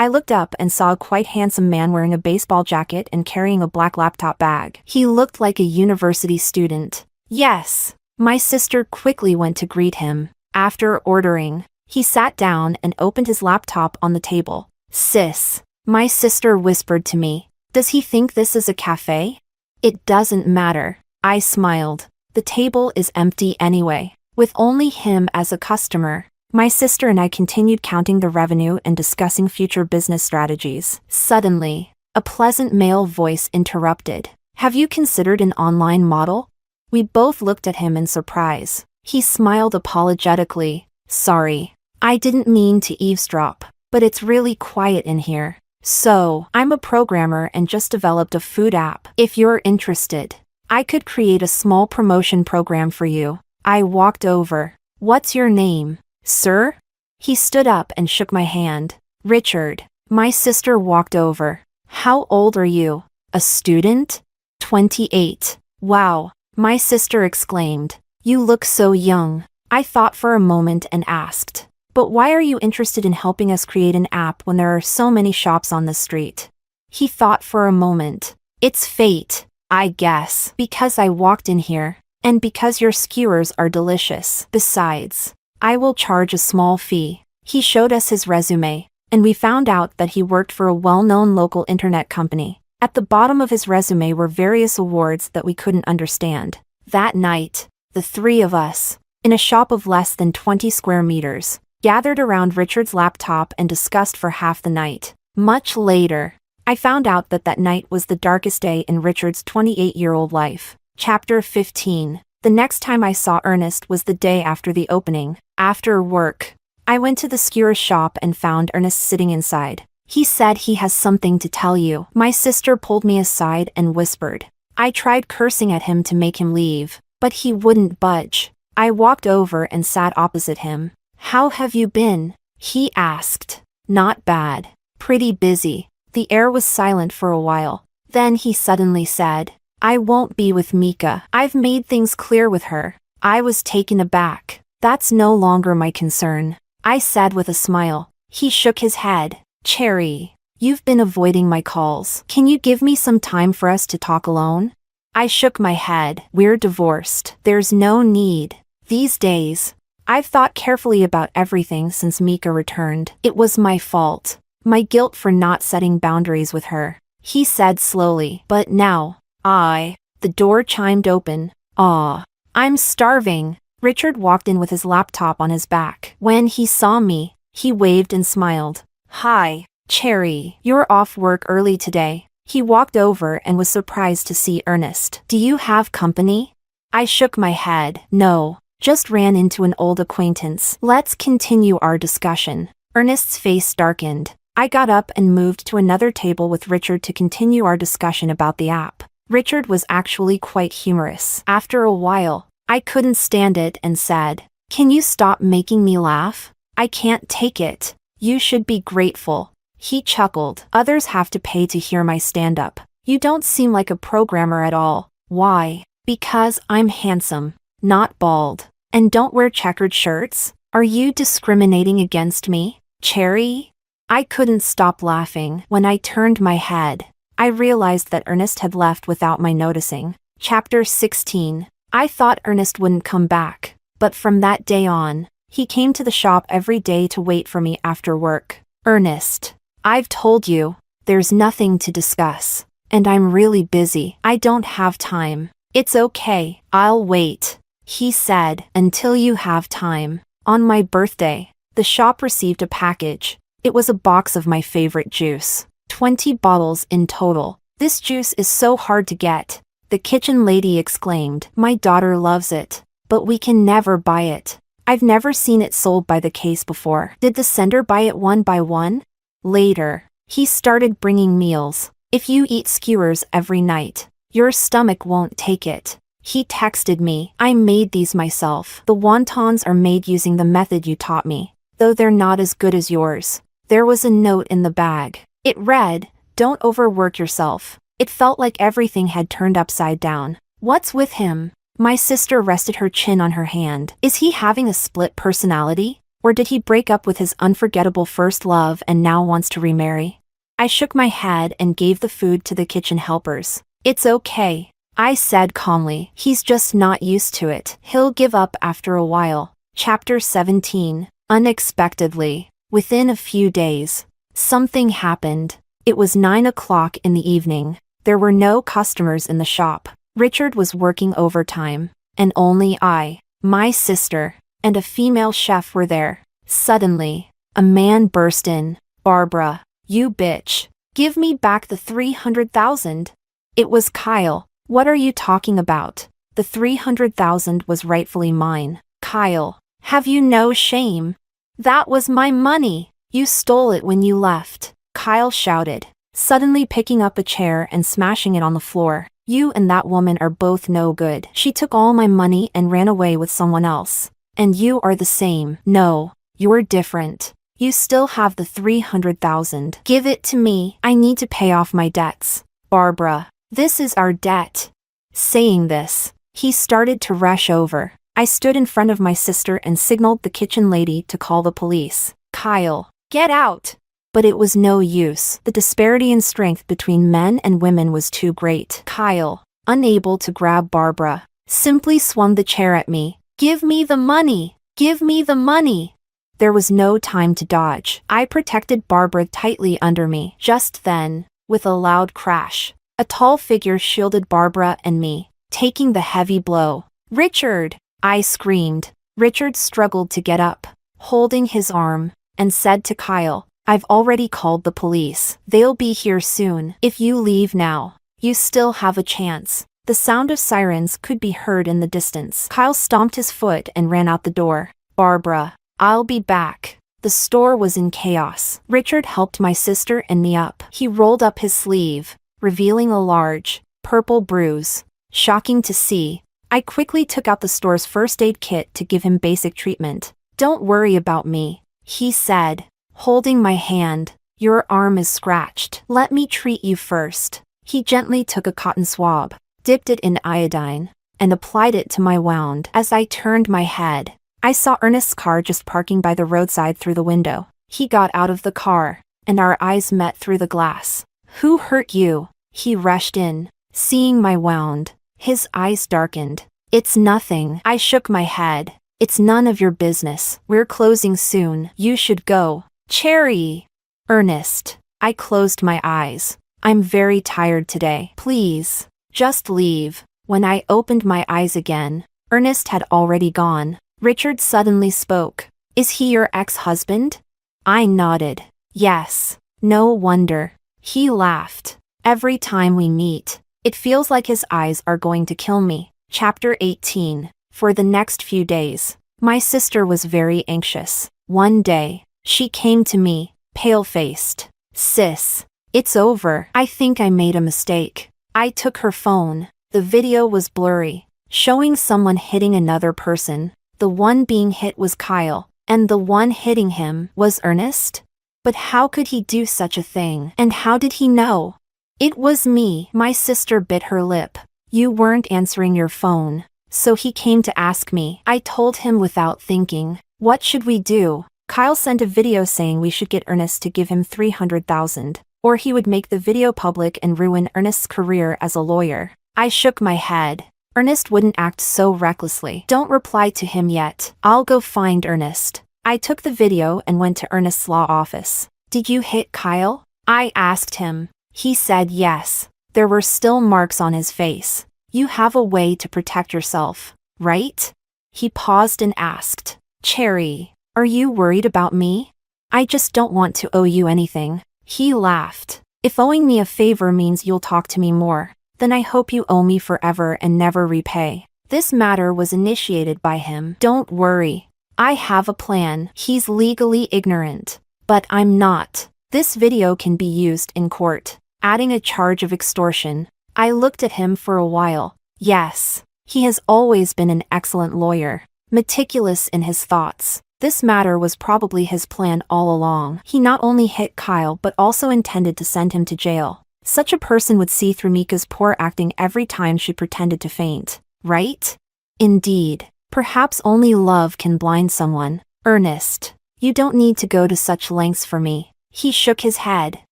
I looked up and saw a quite handsome man wearing a baseball jacket and carrying a black laptop bag. He looked like a university student. Yes. My sister quickly went to greet him. After ordering, he sat down and opened his laptop on the table. Sis, my sister whispered to me, does he think this is a cafe? It doesn't matter. I smiled. The table is empty anyway. With only him as a customer, my sister and I continued counting the revenue and discussing future business strategies. Suddenly, a pleasant male voice interrupted. Have you considered an online model? We both looked at him in surprise. He smiled apologetically. Sorry, I didn't mean to eavesdrop, but it's really quiet in here. So, I'm a programmer and just developed a food app. If you're interested, I could create a small promotion program for you. I walked over. What's your name, sir? He stood up and shook my hand. Richard. My sister walked over. How old are you? A student? 28. Wow, my sister exclaimed. You look so young. I thought for a moment and asked, but why are you interested in helping us create an app when there are so many shops on the street? He thought for a moment. It's fate, I guess, because I walked in here, and because your skewers are delicious. Besides, I will charge a small fee. He showed us his resume, and we found out that he worked for a well-known local internet company. At the bottom of his resume were various awards that we couldn't understand. That night, the three of us, in a shop of less than 20 square meters, gathered around Richard's laptop and discussed for half the night. Much later, I found out that that night was the darkest day in Richard's 28-year-old life. Chapter 15. The next time I saw Ernest was the day after the opening. After work, I went to the skewer's shop and found Ernest sitting inside. He said he has something to tell you. My sister pulled me aside and whispered. I tried cursing at him to make him leave, but he wouldn't budge. I walked over and sat opposite him. How have you been? He asked. Not bad. Pretty busy. The air was silent for a while. Then he suddenly said, I won't be with Mika. I've made things clear with her. I was taken aback. That's no longer my concern, I said with a smile. He shook his head. Cherry, you've been avoiding my calls. Can you give me some time for us to talk alone? I shook my head. We're divorced. There's no need. These days, I've thought carefully about everything since Mika returned. It was my fault. My guilt for not setting boundaries with her. He said slowly. But now, the door chimed open. I'm starving. Richard walked in with his laptop on his back. When he saw me, he waved and smiled. Hi, Cherry. You're off work early today. He walked over and was surprised to see Ernest. Do you have company? I shook my head. No, just ran into an old acquaintance. Let's continue our discussion. Ernest's face darkened. I got up and moved to another table with Richard to continue our discussion about the app. Richard was actually quite humorous. After a while, I couldn't stand it and said, Can you stop making me laugh? I can't take it. You should be grateful. He chuckled. Others have to pay to hear my stand-up. You don't seem like a programmer at all. Why? Because I'm handsome, not bald, and don't wear checkered shirts. Are you discriminating against me, Cherry? I couldn't stop laughing. When I turned my head, I realized that Ernest had left without my noticing. Chapter 16. I thought Ernest wouldn't come back, but from that day on, he came to the shop every day to wait for me after work. Ernest, I've told you, there's nothing to discuss, and I'm really busy. I don't have time. It's okay, I'll wait, he said, until you have time. On my birthday, the shop received a package. It was a box of my favorite juice. 20 bottles in total. This juice is so hard to get, the kitchen lady exclaimed. My daughter loves it, but we can never buy it. I've never seen it sold by the case before. Did the sender buy it one by one? Later, he started bringing meals. If you eat skewers every night, your stomach won't take it. He texted me. I made these myself. The wontons are made using the method you taught me, though they're not as good as yours. There was a note in the bag. It read, Don't overwork yourself. It felt like everything had turned upside down. What's with him? My sister rested her chin on her hand. Is he having a split personality? Or did he break up with his unforgettable first love and now wants to remarry? I shook my head and gave the food to the kitchen helpers. It's okay, I said calmly. He's just not used to it. He'll give up after a while. Chapter 17. Unexpectedly, within a few days, something happened. It was 9 o'clock in the evening. There were no customers in the shop. Richard was working overtime, and only I, my sister, and a female chef were there. Suddenly, a man burst in. Barbara, you bitch. Give me back the 300,000. It was Kyle. What are you talking about? The 300,000 was rightfully mine. Kyle, have you no shame? That was my money. You stole it when you left, Kyle shouted, suddenly picking up a chair and smashing it on the floor. You and that woman are both no good. She took all my money and ran away with someone else. And you are the same. No, you're different. You still have the 300,000. Give it to me. I need to pay off my debts. Barbara, this is our debt. Saying this, he started to rush over. I stood in front of my sister and signaled the kitchen lady to call the police. Kyle, get out! But it was no use. The disparity in strength between men and women was too great. Kyle, unable to grab Barbara, simply swung the chair at me. Give me the money! Give me the money! There was no time to dodge. I protected Barbara tightly under me. Just then, with a loud crash, a tall figure shielded Barbara and me, taking the heavy blow. Richard! I screamed. Richard struggled to get up, holding his arm, and said to Kyle, I've already called the police. They'll be here soon. If you leave now, you still have a chance. The sound of sirens could be heard in the distance. Kyle stomped his foot and ran out the door. Barbara, I'll be back. The store was in chaos. Richard helped my sister and me up. He rolled up his sleeve, revealing a large, purple bruise. Shocking to see. I quickly took out the store's first aid kit to give him basic treatment. Don't worry about me, he said, holding my hand. Your arm is scratched. Let me treat you first. He gently took a cotton swab, dipped it in iodine, and applied it to my wound. As I turned my head, I saw Ernest's car just parking by the roadside through the window. He got out of the car, and our eyes met through the glass. Who hurt you? He rushed in. Seeing my wound, his eyes darkened. It's nothing. I shook my head. It's none of your business. We're closing soon. You should go. Cherry! Ernest. I closed my eyes. I'm very tired today. Please, just leave. When I opened my eyes again, Ernest had already gone. Richard suddenly spoke. Is he your ex-husband? I nodded. Yes. No wonder. He laughed. Every time we meet, it feels like his eyes are going to kill me. Chapter 18. For the next few days, my sister was very anxious. One day, she came to me, pale-faced. Sis, it's over. I think I made a mistake. I took her phone. The video was blurry, showing someone hitting another person. The one being hit was Kyle, and the one hitting him was Ernest? But how could he do such a thing? And how did he know? It was me. My sister bit her lip. You weren't answering your phone, so he came to ask me. I told him without thinking. What should we do? Kyle sent a video saying we should get Ernest to give him 300,000, or he would make the video public and ruin Ernest's career as a lawyer. I shook my head. Ernest wouldn't act so recklessly. Don't reply to him yet. I'll go find Ernest. I took the video and went to Ernest's law office. Did you hit Kyle? I asked him. He said yes. There were still marks on his face. You have a way to protect yourself, right? He paused and asked. Cherry, are you worried about me? I just don't want to owe you anything. He laughed. If owing me a favor means you'll talk to me more, then I hope you owe me forever and never repay. This matter was initiated by him. Don't worry. I have a plan. He's legally ignorant, but I'm not. This video can be used in court, adding a charge of extortion. I looked at him for a while. Yes, he has always been an excellent lawyer, meticulous in his thoughts. This matter was probably his plan all along. He not only hit Kyle but also intended to send him to jail. Such a person would see through Mika's poor acting every time she pretended to faint, right? Indeed, perhaps only love can blind someone. Ernest, you don't need to go to such lengths for me. He shook his head.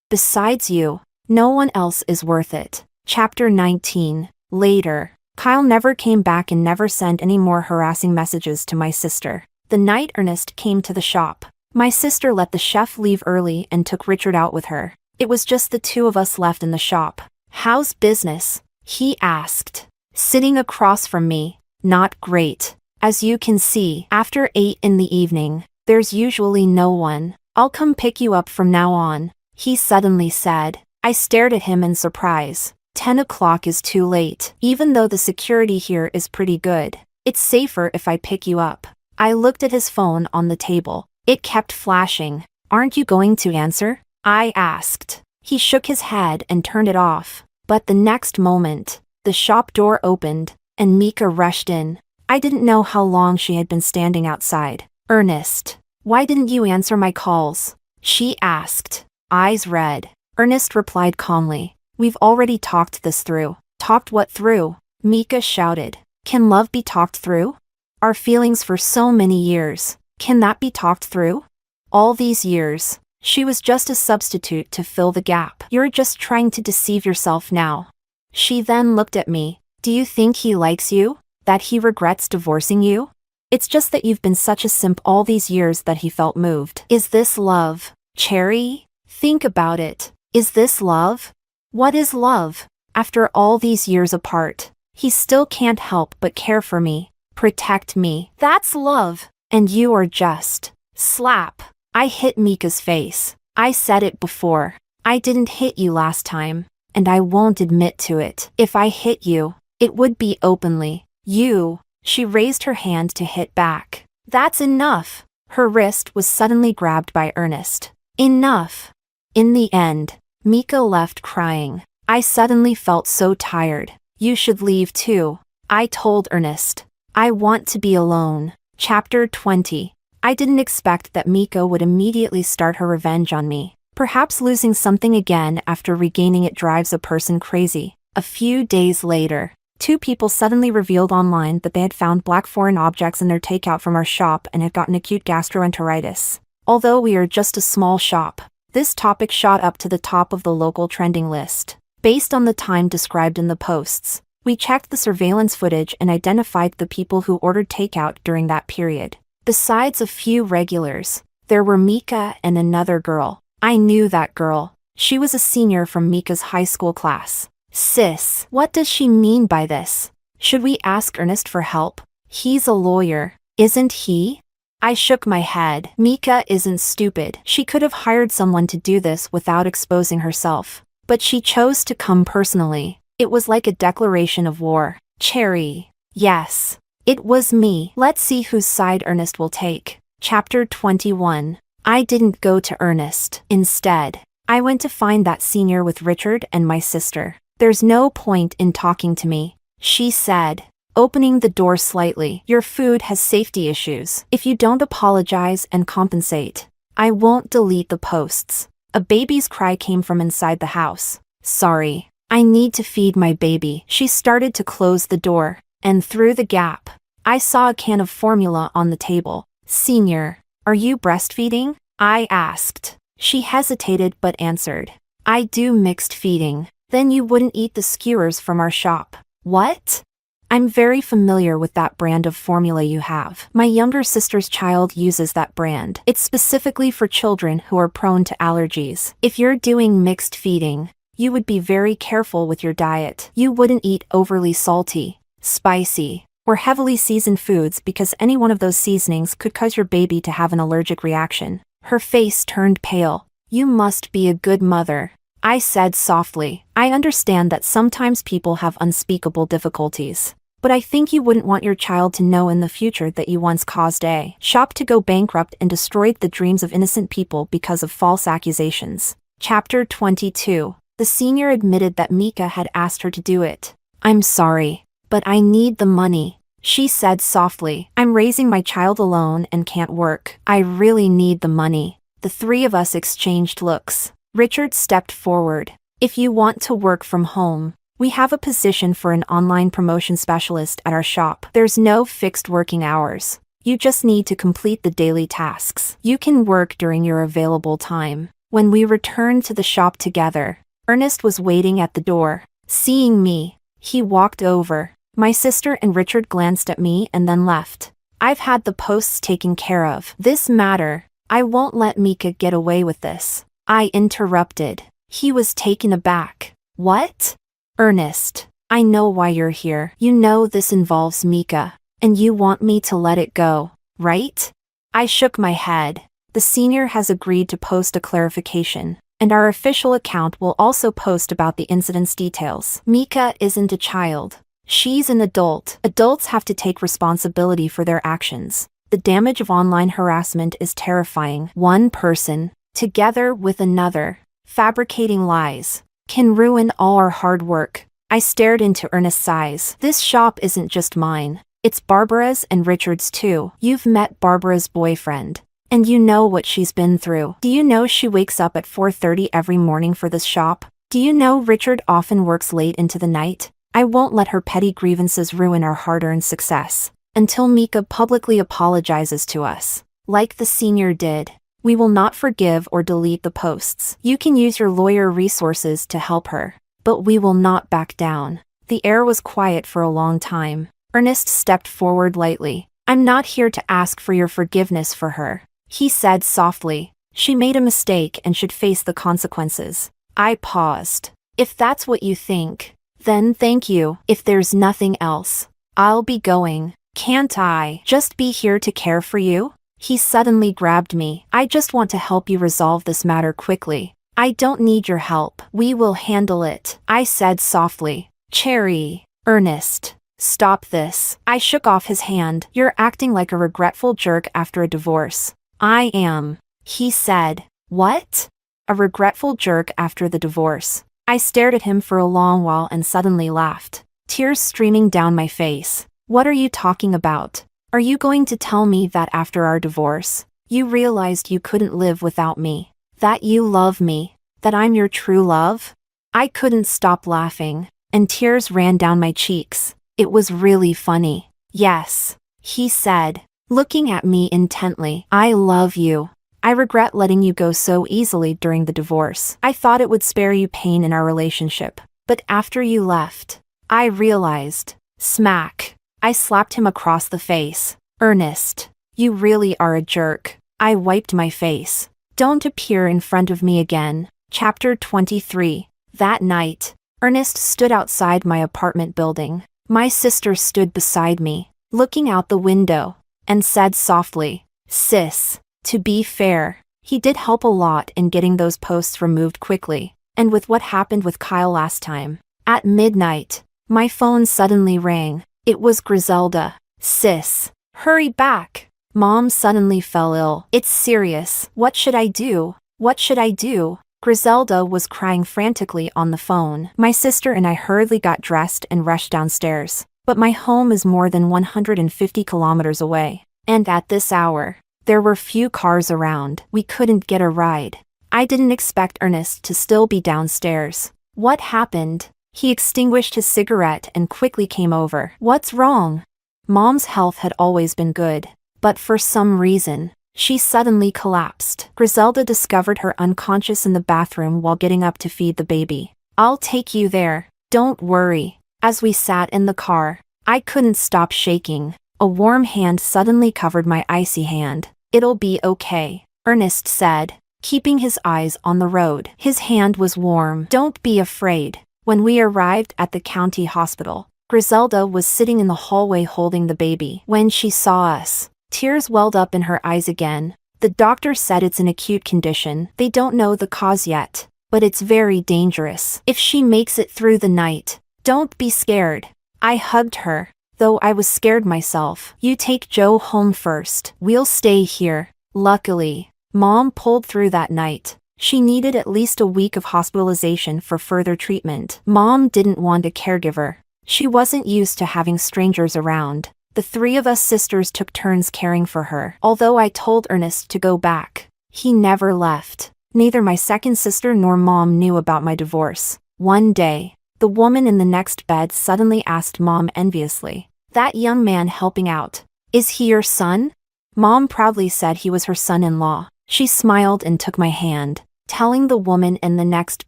Besides you, no one else is worth it. Chapter 19. Later. Kyle never came back and never sent any more harassing messages to my sister. The night Ernest came to the shop, my sister let the chef leave early and took Richard out with her. It was just the two of us left in the shop. How's business? He asked, sitting across from me. Not great. As you can see, after 8 in the evening, there's usually no one. I'll come pick you up from now on, he suddenly said. I stared at him in surprise. 10 o'clock is too late. Even though the security here is pretty good, it's safer if I pick you up. I looked at his phone on the table. It kept flashing. Aren't you going to answer? I asked. He shook his head and turned it off. But the next moment, the shop door opened, and Mika rushed in. I didn't know how long she had been standing outside. Ernest, why didn't you answer my calls? She asked, eyes red. Ernest replied calmly. We've already talked this through. Talked what through? Mika shouted. Can love be talked through? Our feelings for so many years, can that be talked through? All these years, she was just a substitute to fill the gap. You're just trying to deceive yourself now. She then looked at me. Do you think he likes you? That he regrets divorcing you? It's just that you've been such a simp all these years that he felt moved. Is this love? Cherry? Think about it. Is this love? What is love? After all these years apart, he still can't help but care for me, protect me. That's love. And you are just. Slap. I hit Mika's face. I said it before. I didn't hit you last time, and I won't admit to it. If I hit you, it would be openly. You. She raised her hand to hit back. That's enough. Her wrist was suddenly grabbed by Ernest. Enough. In the end, Mika left crying. I suddenly felt so tired. You should leave too. I told Ernest. I want to be alone. Chapter 20. I didn't expect that Mika would immediately start her revenge on me. Perhaps losing something again after regaining it drives a person crazy. A few days later, 2 people suddenly revealed online that they had found black foreign objects in their takeout from our shop and had gotten acute gastroenteritis. Although we are just a small shop, this topic shot up to the top of the local trending list. Based on the time described in the posts, we checked the surveillance footage and identified the people who ordered takeout during that period. Besides a few regulars, there were Mika and another girl. I knew that girl. She was a senior from Mika's high school class. Sis, what does she mean by this? Should we ask Ernest for help? He's a lawyer, isn't he? I shook my head. Mika isn't stupid. She could have hired someone to do this without exposing herself. But she chose to come personally. It was like a declaration of war. Cherry. Yes. It was me. Let's see whose side Ernest will take. Chapter 21. I didn't go to Ernest. Instead, I went to find that senior with Richard and my sister. There's no point in talking to me, she said, opening the door slightly. Your food has safety issues. If you don't apologize and compensate, I won't delete the posts. A baby's cry came from inside the house. Sorry. I need to feed my baby. She started to close the door, and through the gap, I saw a can of formula on the table. Senior, are you breastfeeding? I asked. She hesitated but answered. I do mixed feeding. Then you wouldn't eat the skewers from our shop. What? I'm very familiar with that brand of formula you have. My younger sister's child uses that brand. It's specifically for children who are prone to allergies. If you're doing mixed feeding, you would be very careful with your diet. You wouldn't eat overly salty, spicy, or heavily seasoned foods because any one of those seasonings could cause your baby to have an allergic reaction. Her face turned pale. You must be a good mother, I said softly. I understand that sometimes people have unspeakable difficulties, but I think you wouldn't want your child to know in the future that you once caused a shop to go bankrupt and destroyed the dreams of innocent people because of false accusations. Chapter 22. The senior admitted that Mika had asked her to do it. I'm sorry, but I need the money, she said softly. I'm raising my child alone and can't work. I really need the money. The 3 of us exchanged looks. Richard stepped forward. If you want to work from home, we have a position for an online promotion specialist at our shop. There's no fixed working hours. You just need to complete the daily tasks. You can work during your available time. When we returned to the shop together, Ernest was waiting at the door. Seeing me, he walked over. My sister and Richard glanced at me and then left. I've had the posts taken care of. This matter, I won't let Mika get away with this. I interrupted. He was taken aback. What? Ernest, I know why you're here. You know this involves Mika, and you want me to let it go, right? I shook my head. The senior has agreed to post a clarification, and our official account will also post about the incident's details. Mika isn't a child. She's an adult. Adults have to take responsibility for their actions. The damage of online harassment is terrifying. One person, together with another, fabricating lies, can ruin all our hard work. I stared into Ernest's eyes. This shop isn't just mine. It's Barbara's and Richard's too. You've met Barbara's boyfriend, and you know what she's been through. Do you know she wakes up at 4:30 every morning for this shop? Do you know Richard often works late into the night? I won't let her petty grievances ruin our hard-earned success. Until Mika publicly apologizes to us, like the senior did, we will not forgive or delete the posts. You can use your lawyer resources to help her, but we will not back down. The air was quiet for a long time. Ernest stepped forward lightly. I'm not here to ask for your forgiveness for her, he said softly. She made a mistake and should face the consequences. I paused. If that's what you think, then thank you. If there's nothing else, I'll be going. Can't I just be here to care for you? He suddenly grabbed me. I just want to help you resolve this matter quickly. I don't need your help. We will handle it, I said softly. Cherry. Ernest, stop this. I shook off his hand. You're acting like a regretful jerk after a divorce. I am, he said. What? A regretful jerk after the divorce. I stared at him for a long while and suddenly laughed, tears streaming down my face. What are you talking about? Are you going to tell me that after our divorce, you realized you couldn't live without me? That you love me? That I'm your true love? I couldn't stop laughing, and tears ran down my cheeks. It was really funny. Yes, he said, looking at me intently. I love you. I regret letting you go so easily during the divorce. I thought it would spare you pain in our relationship, but after you left, I realized. Smack. I slapped him across the face. Ernest, you really are a jerk. I wiped my face. Don't appear in front of me again. Chapter 23. That night, Ernest stood outside my apartment building. My sister stood beside me, looking out the window, and said softly, Sis, to be fair, he did help a lot in getting those posts removed quickly, and with what happened with Kyle last time. At midnight, my phone suddenly rang. It was Griselda. Sis, hurry back. Mom suddenly fell ill. It's serious. What should I do? What should I do? Griselda was crying frantically on the phone. My sister and I hurriedly got dressed and rushed downstairs. But my home is more than 150 kilometers away. And at this hour, there were few cars around. We couldn't get a ride. I didn't expect Ernest to still be downstairs. What happened? He extinguished his cigarette and quickly came over. What's wrong? Mom's health had always been good, but for some reason, she suddenly collapsed. Griselda discovered her unconscious in the bathroom while getting up to feed the baby. I'll take you there. Don't worry. As we sat in the car, I couldn't stop shaking. A warm hand suddenly covered my icy hand. It'll be okay, Ernest said, keeping his eyes on the road. His hand was warm. Don't be afraid. When we arrived at the county hospital, Griselda was sitting in the hallway holding the baby. When she saw us, tears welled up in her eyes again. The doctor said it's an acute condition. They don't know the cause yet, but it's very dangerous. If she makes it through the night, don't be scared. I hugged her, though I was scared myself. You take Joe home first. We'll stay here. Luckily, Mom pulled through that night. She needed at least a week of hospitalization for further treatment. Mom didn't want a caregiver. She wasn't used to having strangers around. The three of us sisters took turns caring for her. Although I told Ernest to go back, he never left. Neither my second sister nor Mom knew about my divorce. One day, the woman in the next bed suddenly asked Mom enviously, That young man helping out, is he your son? Mom proudly said he was her son-in-law. She smiled and took my hand, telling the woman in the next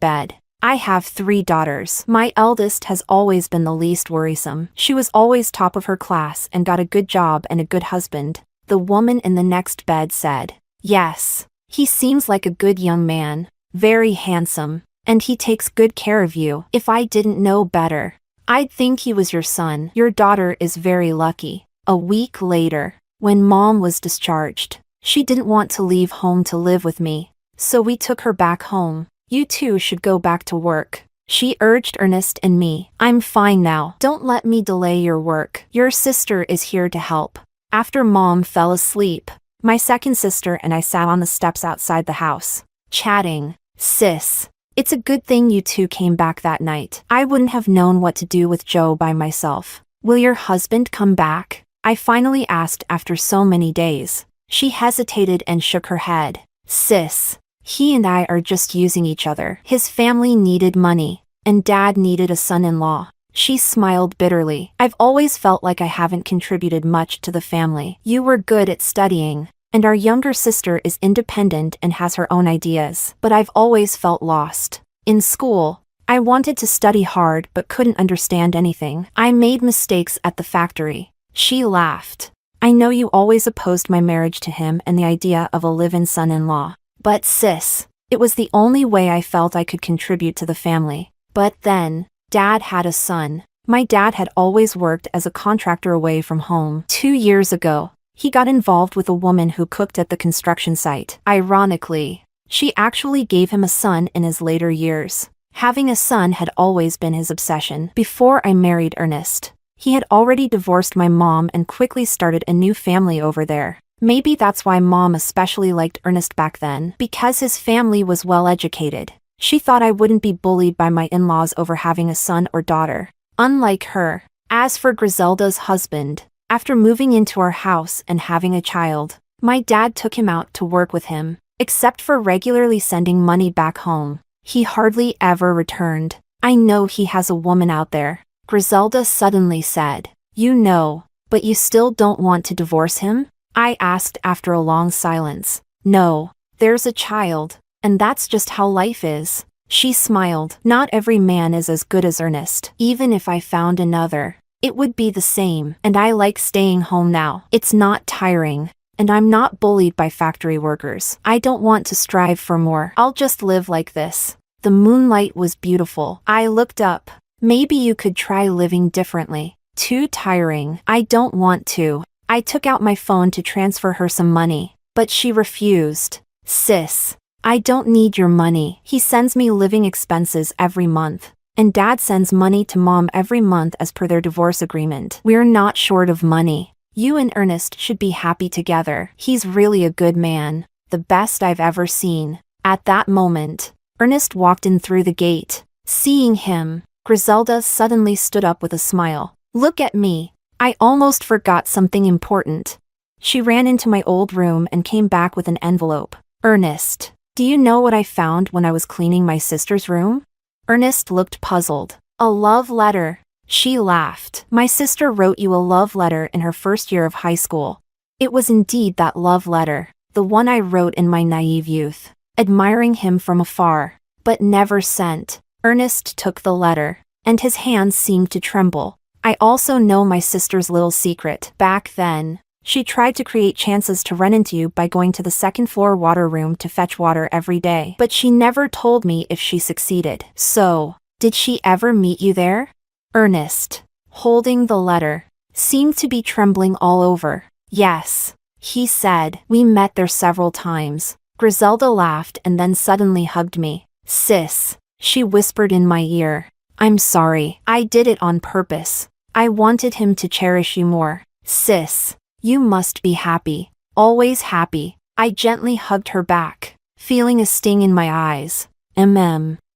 bed, "I have 3 daughters. My eldest has always been the least worrisome. She was always top of her class and got a good job and a good husband." The woman in the next bed said, "Yes. He seems like a good young man, very handsome, and he takes good care of you. If I didn't know better, I'd think he was your son. Your daughter is very lucky." A week later, when Mom was discharged, she didn't want to leave home to live with me, so we took her back home. "You two should go back to work," she urged Ernest and me. "I'm fine now. Don't let me delay your work. Your sister is here to help." After Mom fell asleep, my second sister and I sat on the steps outside the house, chatting. "Sis, it's a good thing you two came back that night. I wouldn't have known what to do with Joe by myself. Will your husband come back?" I finally asked after so many days. She hesitated and shook her head. "Sis, he and I are just using each other. His family needed money, and Dad needed a son-in-law." She smiled bitterly. "I've always felt like I haven't contributed much to the family. You were good at studying, and our younger sister is independent and has her own ideas. But I've always felt lost. In school, I wanted to study hard but couldn't understand anything. I made mistakes at the factory." She laughed. "I know you always opposed my marriage to him and the idea of a live-in son-in-law. But sis, it was the only way I felt I could contribute to the family. But then, Dad had a son. My dad had always worked as a contractor away from home. 2 years ago, he got involved with a woman who cooked at the construction site. Ironically, she actually gave him a son in his later years. Having a son had always been his obsession. Before I married Ernest, he had already divorced my mom and quickly started a new family over there. Maybe that's why Mom especially liked Ernest back then, because his family was well educated. She thought I wouldn't be bullied by my in-laws over having a son or daughter. Unlike her. As for Griselda's husband, after moving into our house and having a child, my dad took him out to work with him. Except for regularly sending money back home, he hardly ever returned. "I know he has a woman out there," Griselda suddenly said. "You know, but you still don't want to divorce him?" I asked after a long silence. "No, there's a child, and that's just how life is." She smiled. "Not every man is as good as Ernest. Even if I found another, it would be the same. And I like staying home now. It's not tiring. And I'm not bullied by factory workers. I don't want to strive for more. I'll just live like this." The moonlight was beautiful. I looked up. "Maybe you could try living differently." "Too tiring. I don't want to." I took out my phone to transfer her some money, but she refused. "Sis, I don't need your money. He sends me living expenses every month, and Dad sends money to Mom every month as per their divorce agreement. We're not short of money. You and Ernest should be happy together. He's really a good man, the best I've ever seen." At that moment, Ernest walked in through the gate. Seeing him, Griselda suddenly stood up with a smile. "Look at me. I almost forgot something important." She ran into my old room and came back with an envelope. "Ernest, do you know what I found when I was cleaning my sister's room?" Ernest looked puzzled. "A love letter." She laughed. "My sister wrote you a love letter in her first year of high school." It was indeed that love letter, the one I wrote in my naive youth, admiring him from afar, but never sent. Ernest took the letter, and his hands seemed to tremble. "I also know my sister's little secret. Back then, she tried to create chances to run into you by going to the second-floor water room to fetch water every day. But she never told me if she succeeded. So, did she ever meet you there?" Ernest, holding the letter, seemed to be trembling all over. "Yes," he said. "We met there several times." Griselda laughed and then suddenly hugged me. "Sis," she whispered in my ear. "I'm sorry. I did it on purpose. I wanted him to cherish you more. Sis, you must be happy. Always happy." I gently hugged her back, feeling a sting in my eyes.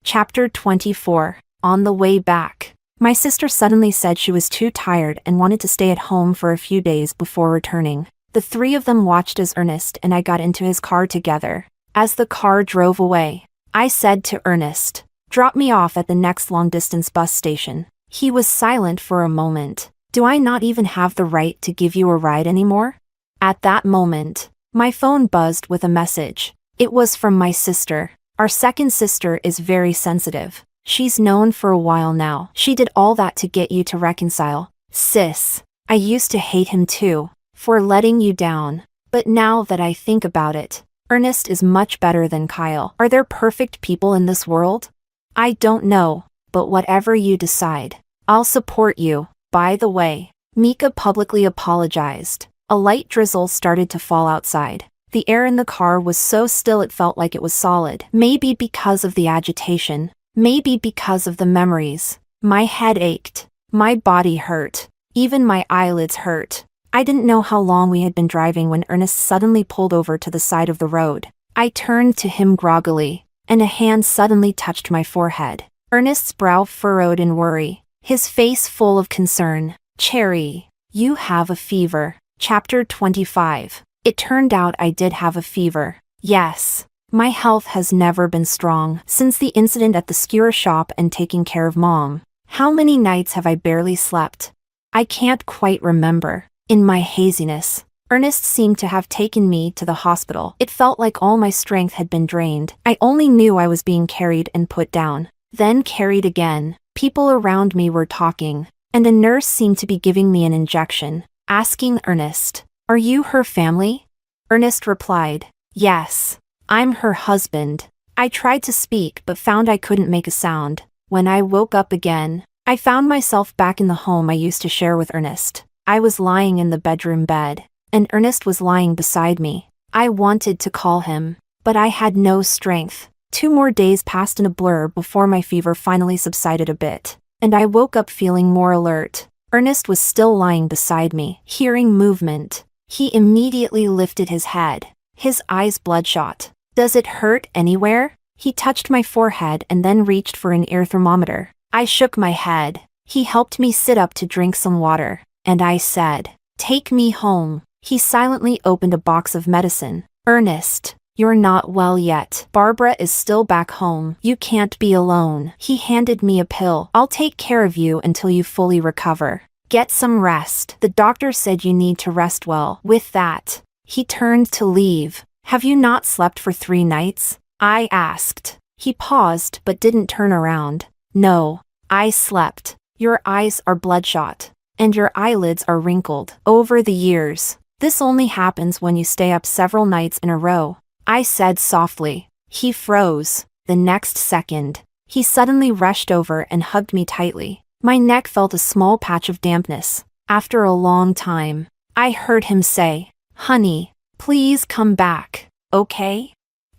Chapter 24. On the way back, my sister suddenly said she was too tired and wanted to stay at home for a few days before returning. The 3 of them watched as Ernest and I got into his car together. As the car drove away, I said to Ernest, "Drop me off at the next long-distance bus station." He was silent for a moment. "Do I not even have the right to give you a ride anymore?" At that moment, my phone buzzed with a message. It was from my sister. Our second sister is very sensitive. She's known for a while now. She did all that to get you to reconcile. Sis, I used to hate him too, for letting you down. But now that I think about it, Earnest is much better than Kyle. Are there perfect people in this world? I don't know, but whatever you decide, I'll support you. By the way, Mika publicly apologized. A light drizzle started to fall outside. The air in the car was so still it felt like it was solid. Maybe because of the agitation. Maybe because of the memories. My head ached. My body hurt. Even my eyelids hurt. I didn't know how long we had been driving when Ernest suddenly pulled over to the side of the road. I turned to him groggily, and a hand suddenly touched my forehead. Ernest's brow furrowed in worry, his face full of concern. Cherry, you have a fever. Chapter 25. It turned out I did have a fever. Yes. My health has never been strong since the incident at the skewer shop and taking care of Mom. How many nights have I barely slept? I can't quite remember. In my haziness, Ernest seemed to have taken me to the hospital. It felt like all my strength had been drained. I only knew I was being carried and put down, then carried again. People around me were talking, and a nurse seemed to be giving me an injection, asking Ernest, "Are you her family?" Ernest replied, "Yes, I'm her husband." I tried to speak but found I couldn't make a sound. When I woke up again, I found myself back in the home I used to share with Ernest. I was lying in the bedroom bed, and Ernest was lying beside me. I wanted to call him, but I had no strength. 2 more days passed in a blur before my fever finally subsided a bit, and I woke up feeling more alert. Ernest was still lying beside me, hearing movement. He immediately lifted his head, his eyes bloodshot. "Does it hurt anywhere?" He touched my forehead and then reached for an ear thermometer. I shook my head. He helped me sit up to drink some water. And I said, "Take me home." He silently opened a box of medicine. "Ernest, you're not well yet. Barbara is still back home. You can't be alone." He handed me a pill. "I'll take care of you until you fully recover. Get some rest. The doctor said you need to rest well." With that, he turned to leave. "Have you not slept for 3 nights?" I asked. He paused but didn't turn around. "No, I slept. Your eyes are bloodshot. And your eyelids are wrinkled. Over the years, this only happens when you stay up several nights in a row," I said softly. He froze. The next second, he suddenly rushed over and hugged me tightly. My neck felt a small patch of dampness. After a long time, I heard him say, "Honey, please come back, okay?"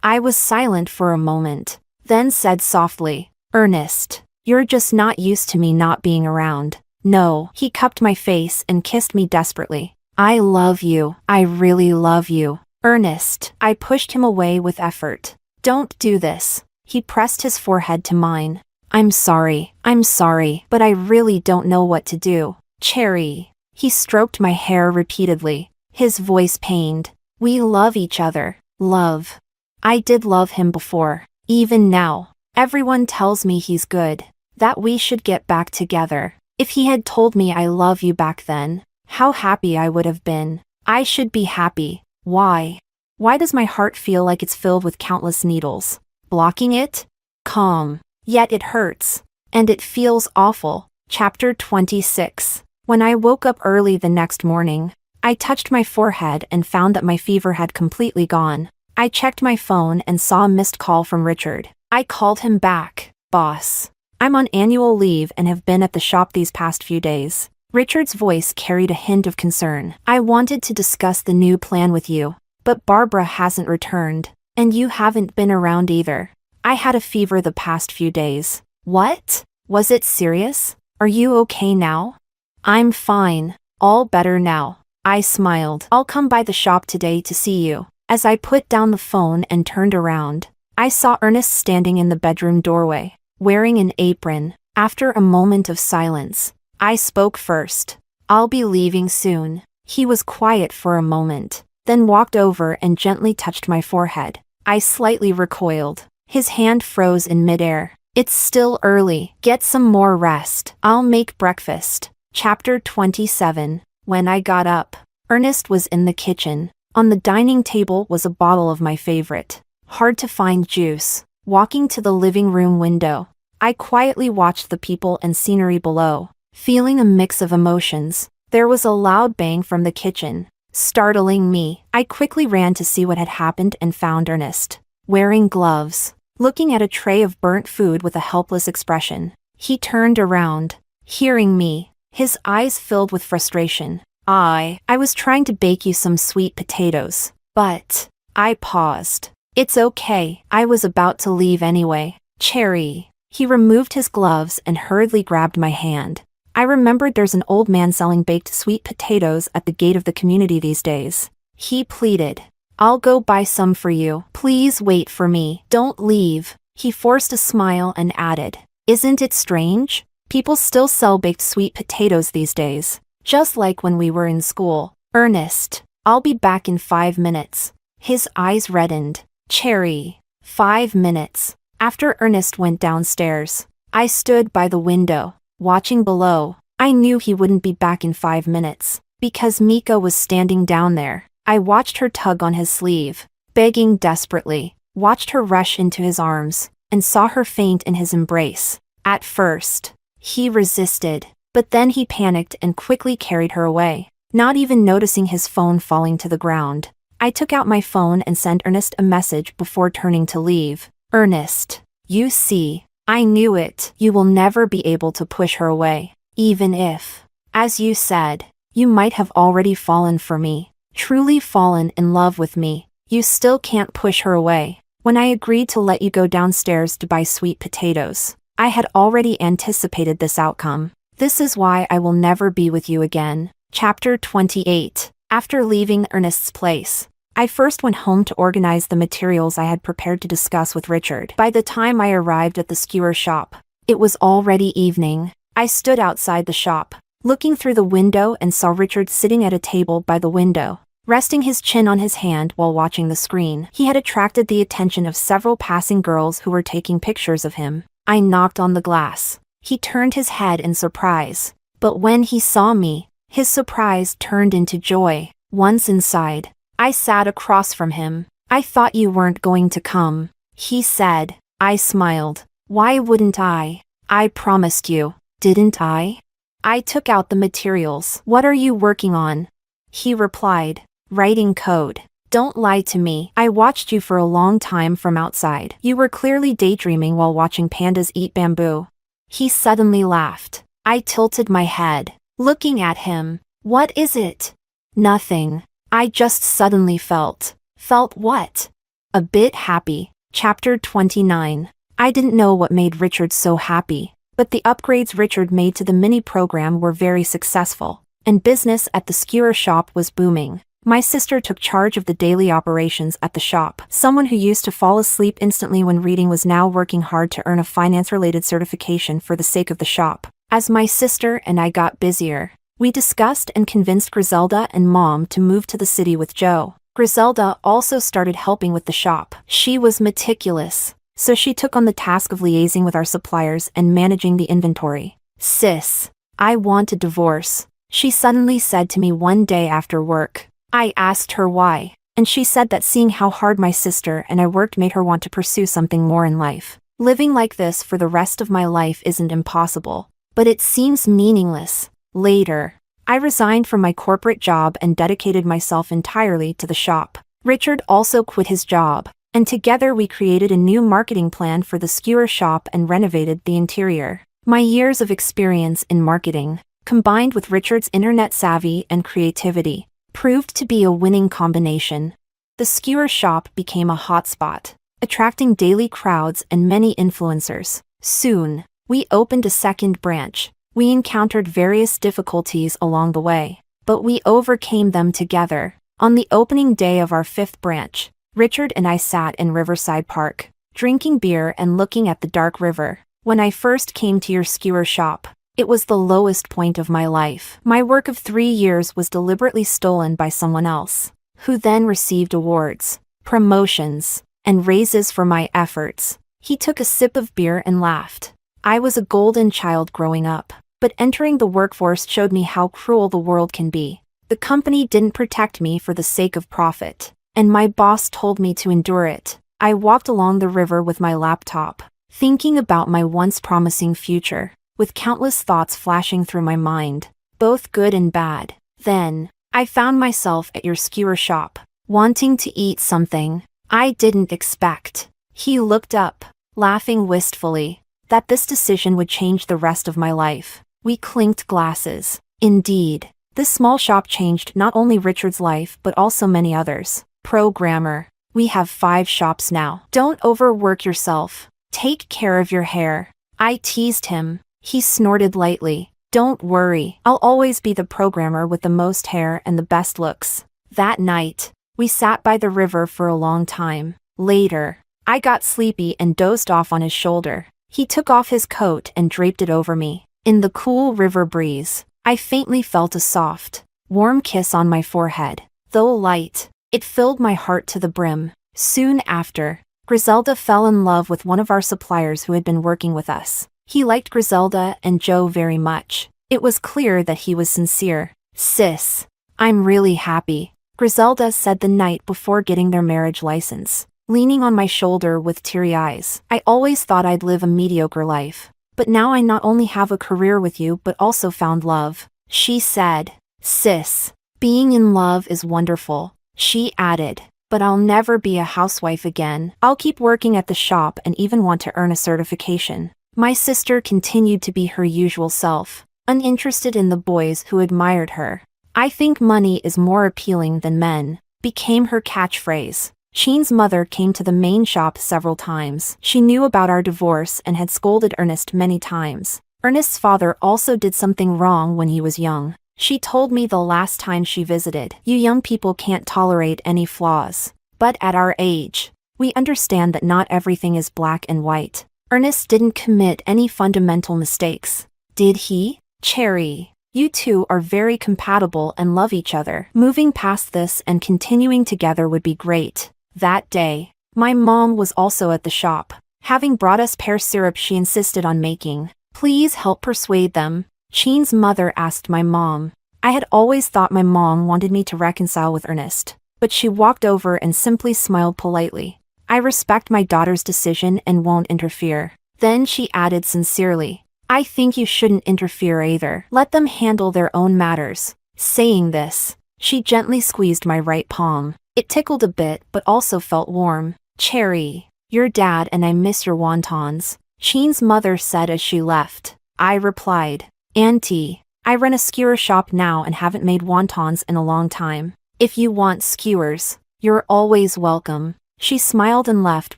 I was silent for a moment, then said softly, "Ernest, you're just not used to me not being around." "No." He cupped my face and kissed me desperately. "I love you. I really love you, Ernest." I pushed him away with effort. "Don't do this." He pressed his forehead to mine. I'm sorry, but I really don't know what to do." "Cherry." He stroked my hair repeatedly, his voice pained. "We love each other. Love. I did love him before. Even now, everyone tells me he's good, that we should get back together. If he had told me I love you back then, how happy I would have been. I should be happy. Why? Why does my heart feel like it's filled with countless needles? Blocking it? Calm. Yet it hurts. And it feels awful. Chapter 26. When I woke up early the next morning, I touched my forehead and found that my fever had completely gone. I checked my phone and saw a missed call from Richard. I called him back. "Boss, I'm on annual leave and have been at the shop these past few days." Richard's voice carried a hint of concern. "I wanted to discuss the new plan with you, but Barbara hasn't returned, and you haven't been around either. I had a fever the past few days." "What? Was it serious? Are you okay now?" "I'm fine. All better now." I smiled. "I'll come by the shop today to see you." As I put down the phone and turned around, I saw Ernest standing in the bedroom doorway, wearing an apron. After a moment of silence, I spoke first. "I'll be leaving soon." He was quiet for a moment, then walked over and gently touched my forehead. I slightly recoiled. His hand froze in midair. "It's still early. Get some more rest. I'll make breakfast." Chapter 27. When I got up, Ernest was in the kitchen. On the dining table was a bottle of my favorite, hard-to-find juice. Walking to the living room window, I quietly watched the people and scenery below, feeling a mix of emotions. There was a loud bang from the kitchen, startling me. I quickly ran to see what had happened and found Ernest, wearing gloves, looking at a tray of burnt food with a helpless expression. He turned around, hearing me, his eyes filled with frustration. I was trying to bake you some sweet potatoes, but I paused. It's okay, I was about to leave anyway. Cherry. He removed his gloves and hurriedly grabbed my hand. I remembered there's an old man selling baked sweet potatoes at the gate of the community these days. He pleaded, I'll go buy some for you. Please wait for me. Don't leave. He forced a smile and added, Isn't it strange? People still sell baked sweet potatoes these days. Just like when we were in school. Ernest, I'll be back in 5 minutes. His eyes reddened. Cherry. 5 minutes. After Ernest went downstairs, I stood by the window, watching below. I knew he wouldn't be back in 5 minutes, because Mika was standing down there. I watched her tug on his sleeve, begging desperately, watched her rush into his arms, and saw her faint in his embrace. At first, he resisted, but then he panicked and quickly carried her away, not even noticing his phone falling to the ground. I took out my phone and sent Ernest a message before turning to leave. Ernest, you see, I knew it. You will never be able to push her away, even if, as you said, you might have already fallen for me, truly fallen in love with me. You still can't push her away. When I agreed to let you go downstairs to buy sweet potatoes, I had already anticipated this outcome. This is why I will never be with you again. Chapter 28. After leaving Ernest's place, I first went home to organize the materials I had prepared to discuss with Richard. By the time I arrived at the skewer shop, it was already evening. I stood outside the shop, looking through the window and saw Richard sitting at a table by the window, resting his chin on his hand while watching the screen. He had attracted the attention of several passing girls who were taking pictures of him. I knocked on the glass. He turned his head in surprise, but when he saw me, his surprise turned into joy. Once inside, I sat across from him. I thought you weren't going to come, he said. I smiled. Why wouldn't I? I promised you, didn't I? I took out the materials. What are you working on? He replied, writing code. Don't lie to me. I watched you for a long time from outside. You were clearly daydreaming while watching pandas eat bamboo. He suddenly laughed. I tilted my head, looking at him. What is it? Nothing. I just suddenly felt. Felt what? A bit happy. Chapter 29. I didn't know what made Richard so happy, but the upgrades Richard made to the mini program were very successful, and business at the skewer shop was booming. My sister took charge of the daily operations at the shop. Someone who used to fall asleep instantly when reading was now working hard to earn a finance-related certification for the sake of the shop. As my sister and I got busier, we discussed and convinced Griselda and Mom to move to the city with Joe. Griselda also started helping with the shop. She was meticulous, so she took on the task of liaising with our suppliers and managing the inventory. Sis, I want a divorce, she suddenly said to me one day after work. I asked her why, and she said that seeing how hard my sister and I worked made her want to pursue something more in life. Living like this for the rest of my life isn't impossible, but it seems meaningless. Later, I resigned from my corporate job and dedicated myself entirely to the shop. Richard also quit his job, and together we created a new marketing plan for the skewer shop and renovated the interior. My years of experience in marketing, combined with Richard's internet savvy and creativity, proved to be a winning combination. The skewer shop became a hotspot, attracting daily crowds and many influencers. Soon, we opened a second branch. We encountered various difficulties along the way, but we overcame them together. On the opening day of our 5th branch, Richard and I sat in Riverside Park, drinking beer and looking at the dark river. When I first came to your skewer shop, it was the lowest point of my life. My work of 3 years was deliberately stolen by someone else, who then received awards, promotions, and raises for my efforts. He took a sip of beer and laughed. I was a golden child growing up, but entering the workforce showed me how cruel the world can be. The company didn't protect me for the sake of profit, and my boss told me to endure it. I walked along the river with my laptop, thinking about my once promising future, with countless thoughts flashing through my mind, both good and bad. Then, I found myself at your skewer shop, wanting to eat something I didn't expect. He looked up, laughing wistfully, that this decision would change the rest of my life. We clinked glasses. Indeed, this small shop changed not only Richard's life but also many others. Programmer, we have 5 shops now. Don't overwork yourself. Take care of your hair. I teased him. He snorted lightly. Don't worry, I'll always be the programmer with the most hair and the best looks. That night, we sat by the river for a long time. Later, I got sleepy and dozed off on his shoulder. He took off his coat and draped it over me. In the cool river breeze, I faintly felt a soft, warm kiss on my forehead. Though light, it filled my heart to the brim. Soon after, Griselda fell in love with one of our suppliers who had been working with us. He liked Griselda and Joe very much. It was clear that he was sincere. Sis, I'm really happy, Griselda said the night before getting their marriage license, leaning on my shoulder with teary eyes. I always thought I'd live a mediocre life, but now I not only have a career with you but also found love. She said, Sis, being in love is wonderful, she added, but I'll never be a housewife again. I'll keep working at the shop and even want to earn a certification. My sister continued to be her usual self, uninterested in the boys who admired her. I think money is more appealing than men, became her catchphrase. Qin's mother came to the main shop several times. She knew about our divorce and had scolded Earnest many times. Earnest's father also did something wrong when he was young. She told me the last time she visited. You young people can't tolerate any flaws. But at our age, we understand that not everything is black and white. Earnest didn't commit any fundamental mistakes. Did he? Cherry, you two are very compatible and love each other. Moving past this and continuing together would be great. That day, my mom was also at the shop. Having brought us pear syrup she insisted on making. Please help persuade them, Qin's mother asked my mom. I had always thought my mom wanted me to reconcile with Earnest, but she walked over and simply smiled politely. I respect my daughter's decision and won't interfere. Then she added sincerely, I think you shouldn't interfere either. Let them handle their own matters. Saying this, she gently squeezed my right palm. It tickled a bit but also felt warm. Cherry, your dad and I miss your wontons, Qin's mother said as she left. I replied, Auntie, I run a skewer shop now and haven't made wontons in a long time. If you want skewers, you're always welcome. She smiled and left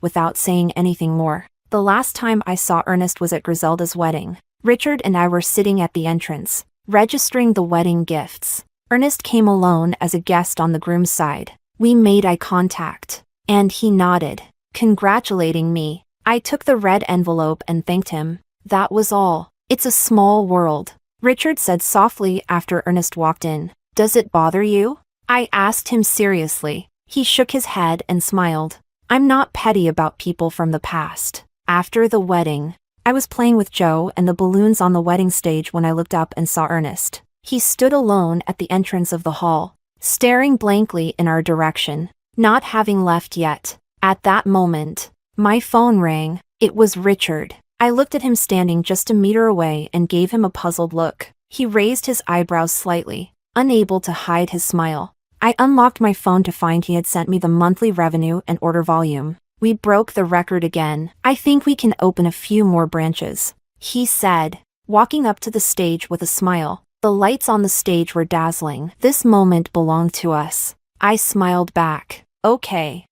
without saying anything more. The last time I saw Earnest was at Griselda's wedding. Richard and I were sitting at the entrance, registering the wedding gifts. Earnest came alone as a guest on the groom's side. We made eye contact, and he nodded, congratulating me. I took the red envelope and thanked him. That was all. It's a small world, Richard said softly after Earnest walked in. Does it bother you? I asked him seriously. He shook his head and smiled. I'm not petty about people from the past. After the wedding, I was playing with Joe and the balloons on the wedding stage when I looked up and saw Earnest. He stood alone at the entrance of the hall, staring blankly in our direction, not having left yet. At that moment, my phone rang. It was Richard. I looked at him standing just a meter away and gave him a puzzled look. He raised his eyebrows slightly, unable to hide his smile. I unlocked my phone to find he had sent me the monthly revenue and order volume. We broke the record again. I think we can open a few more branches, he said, walking up to the stage with a smile. The lights on the stage were dazzling. This moment belonged to us. I smiled back. Okay,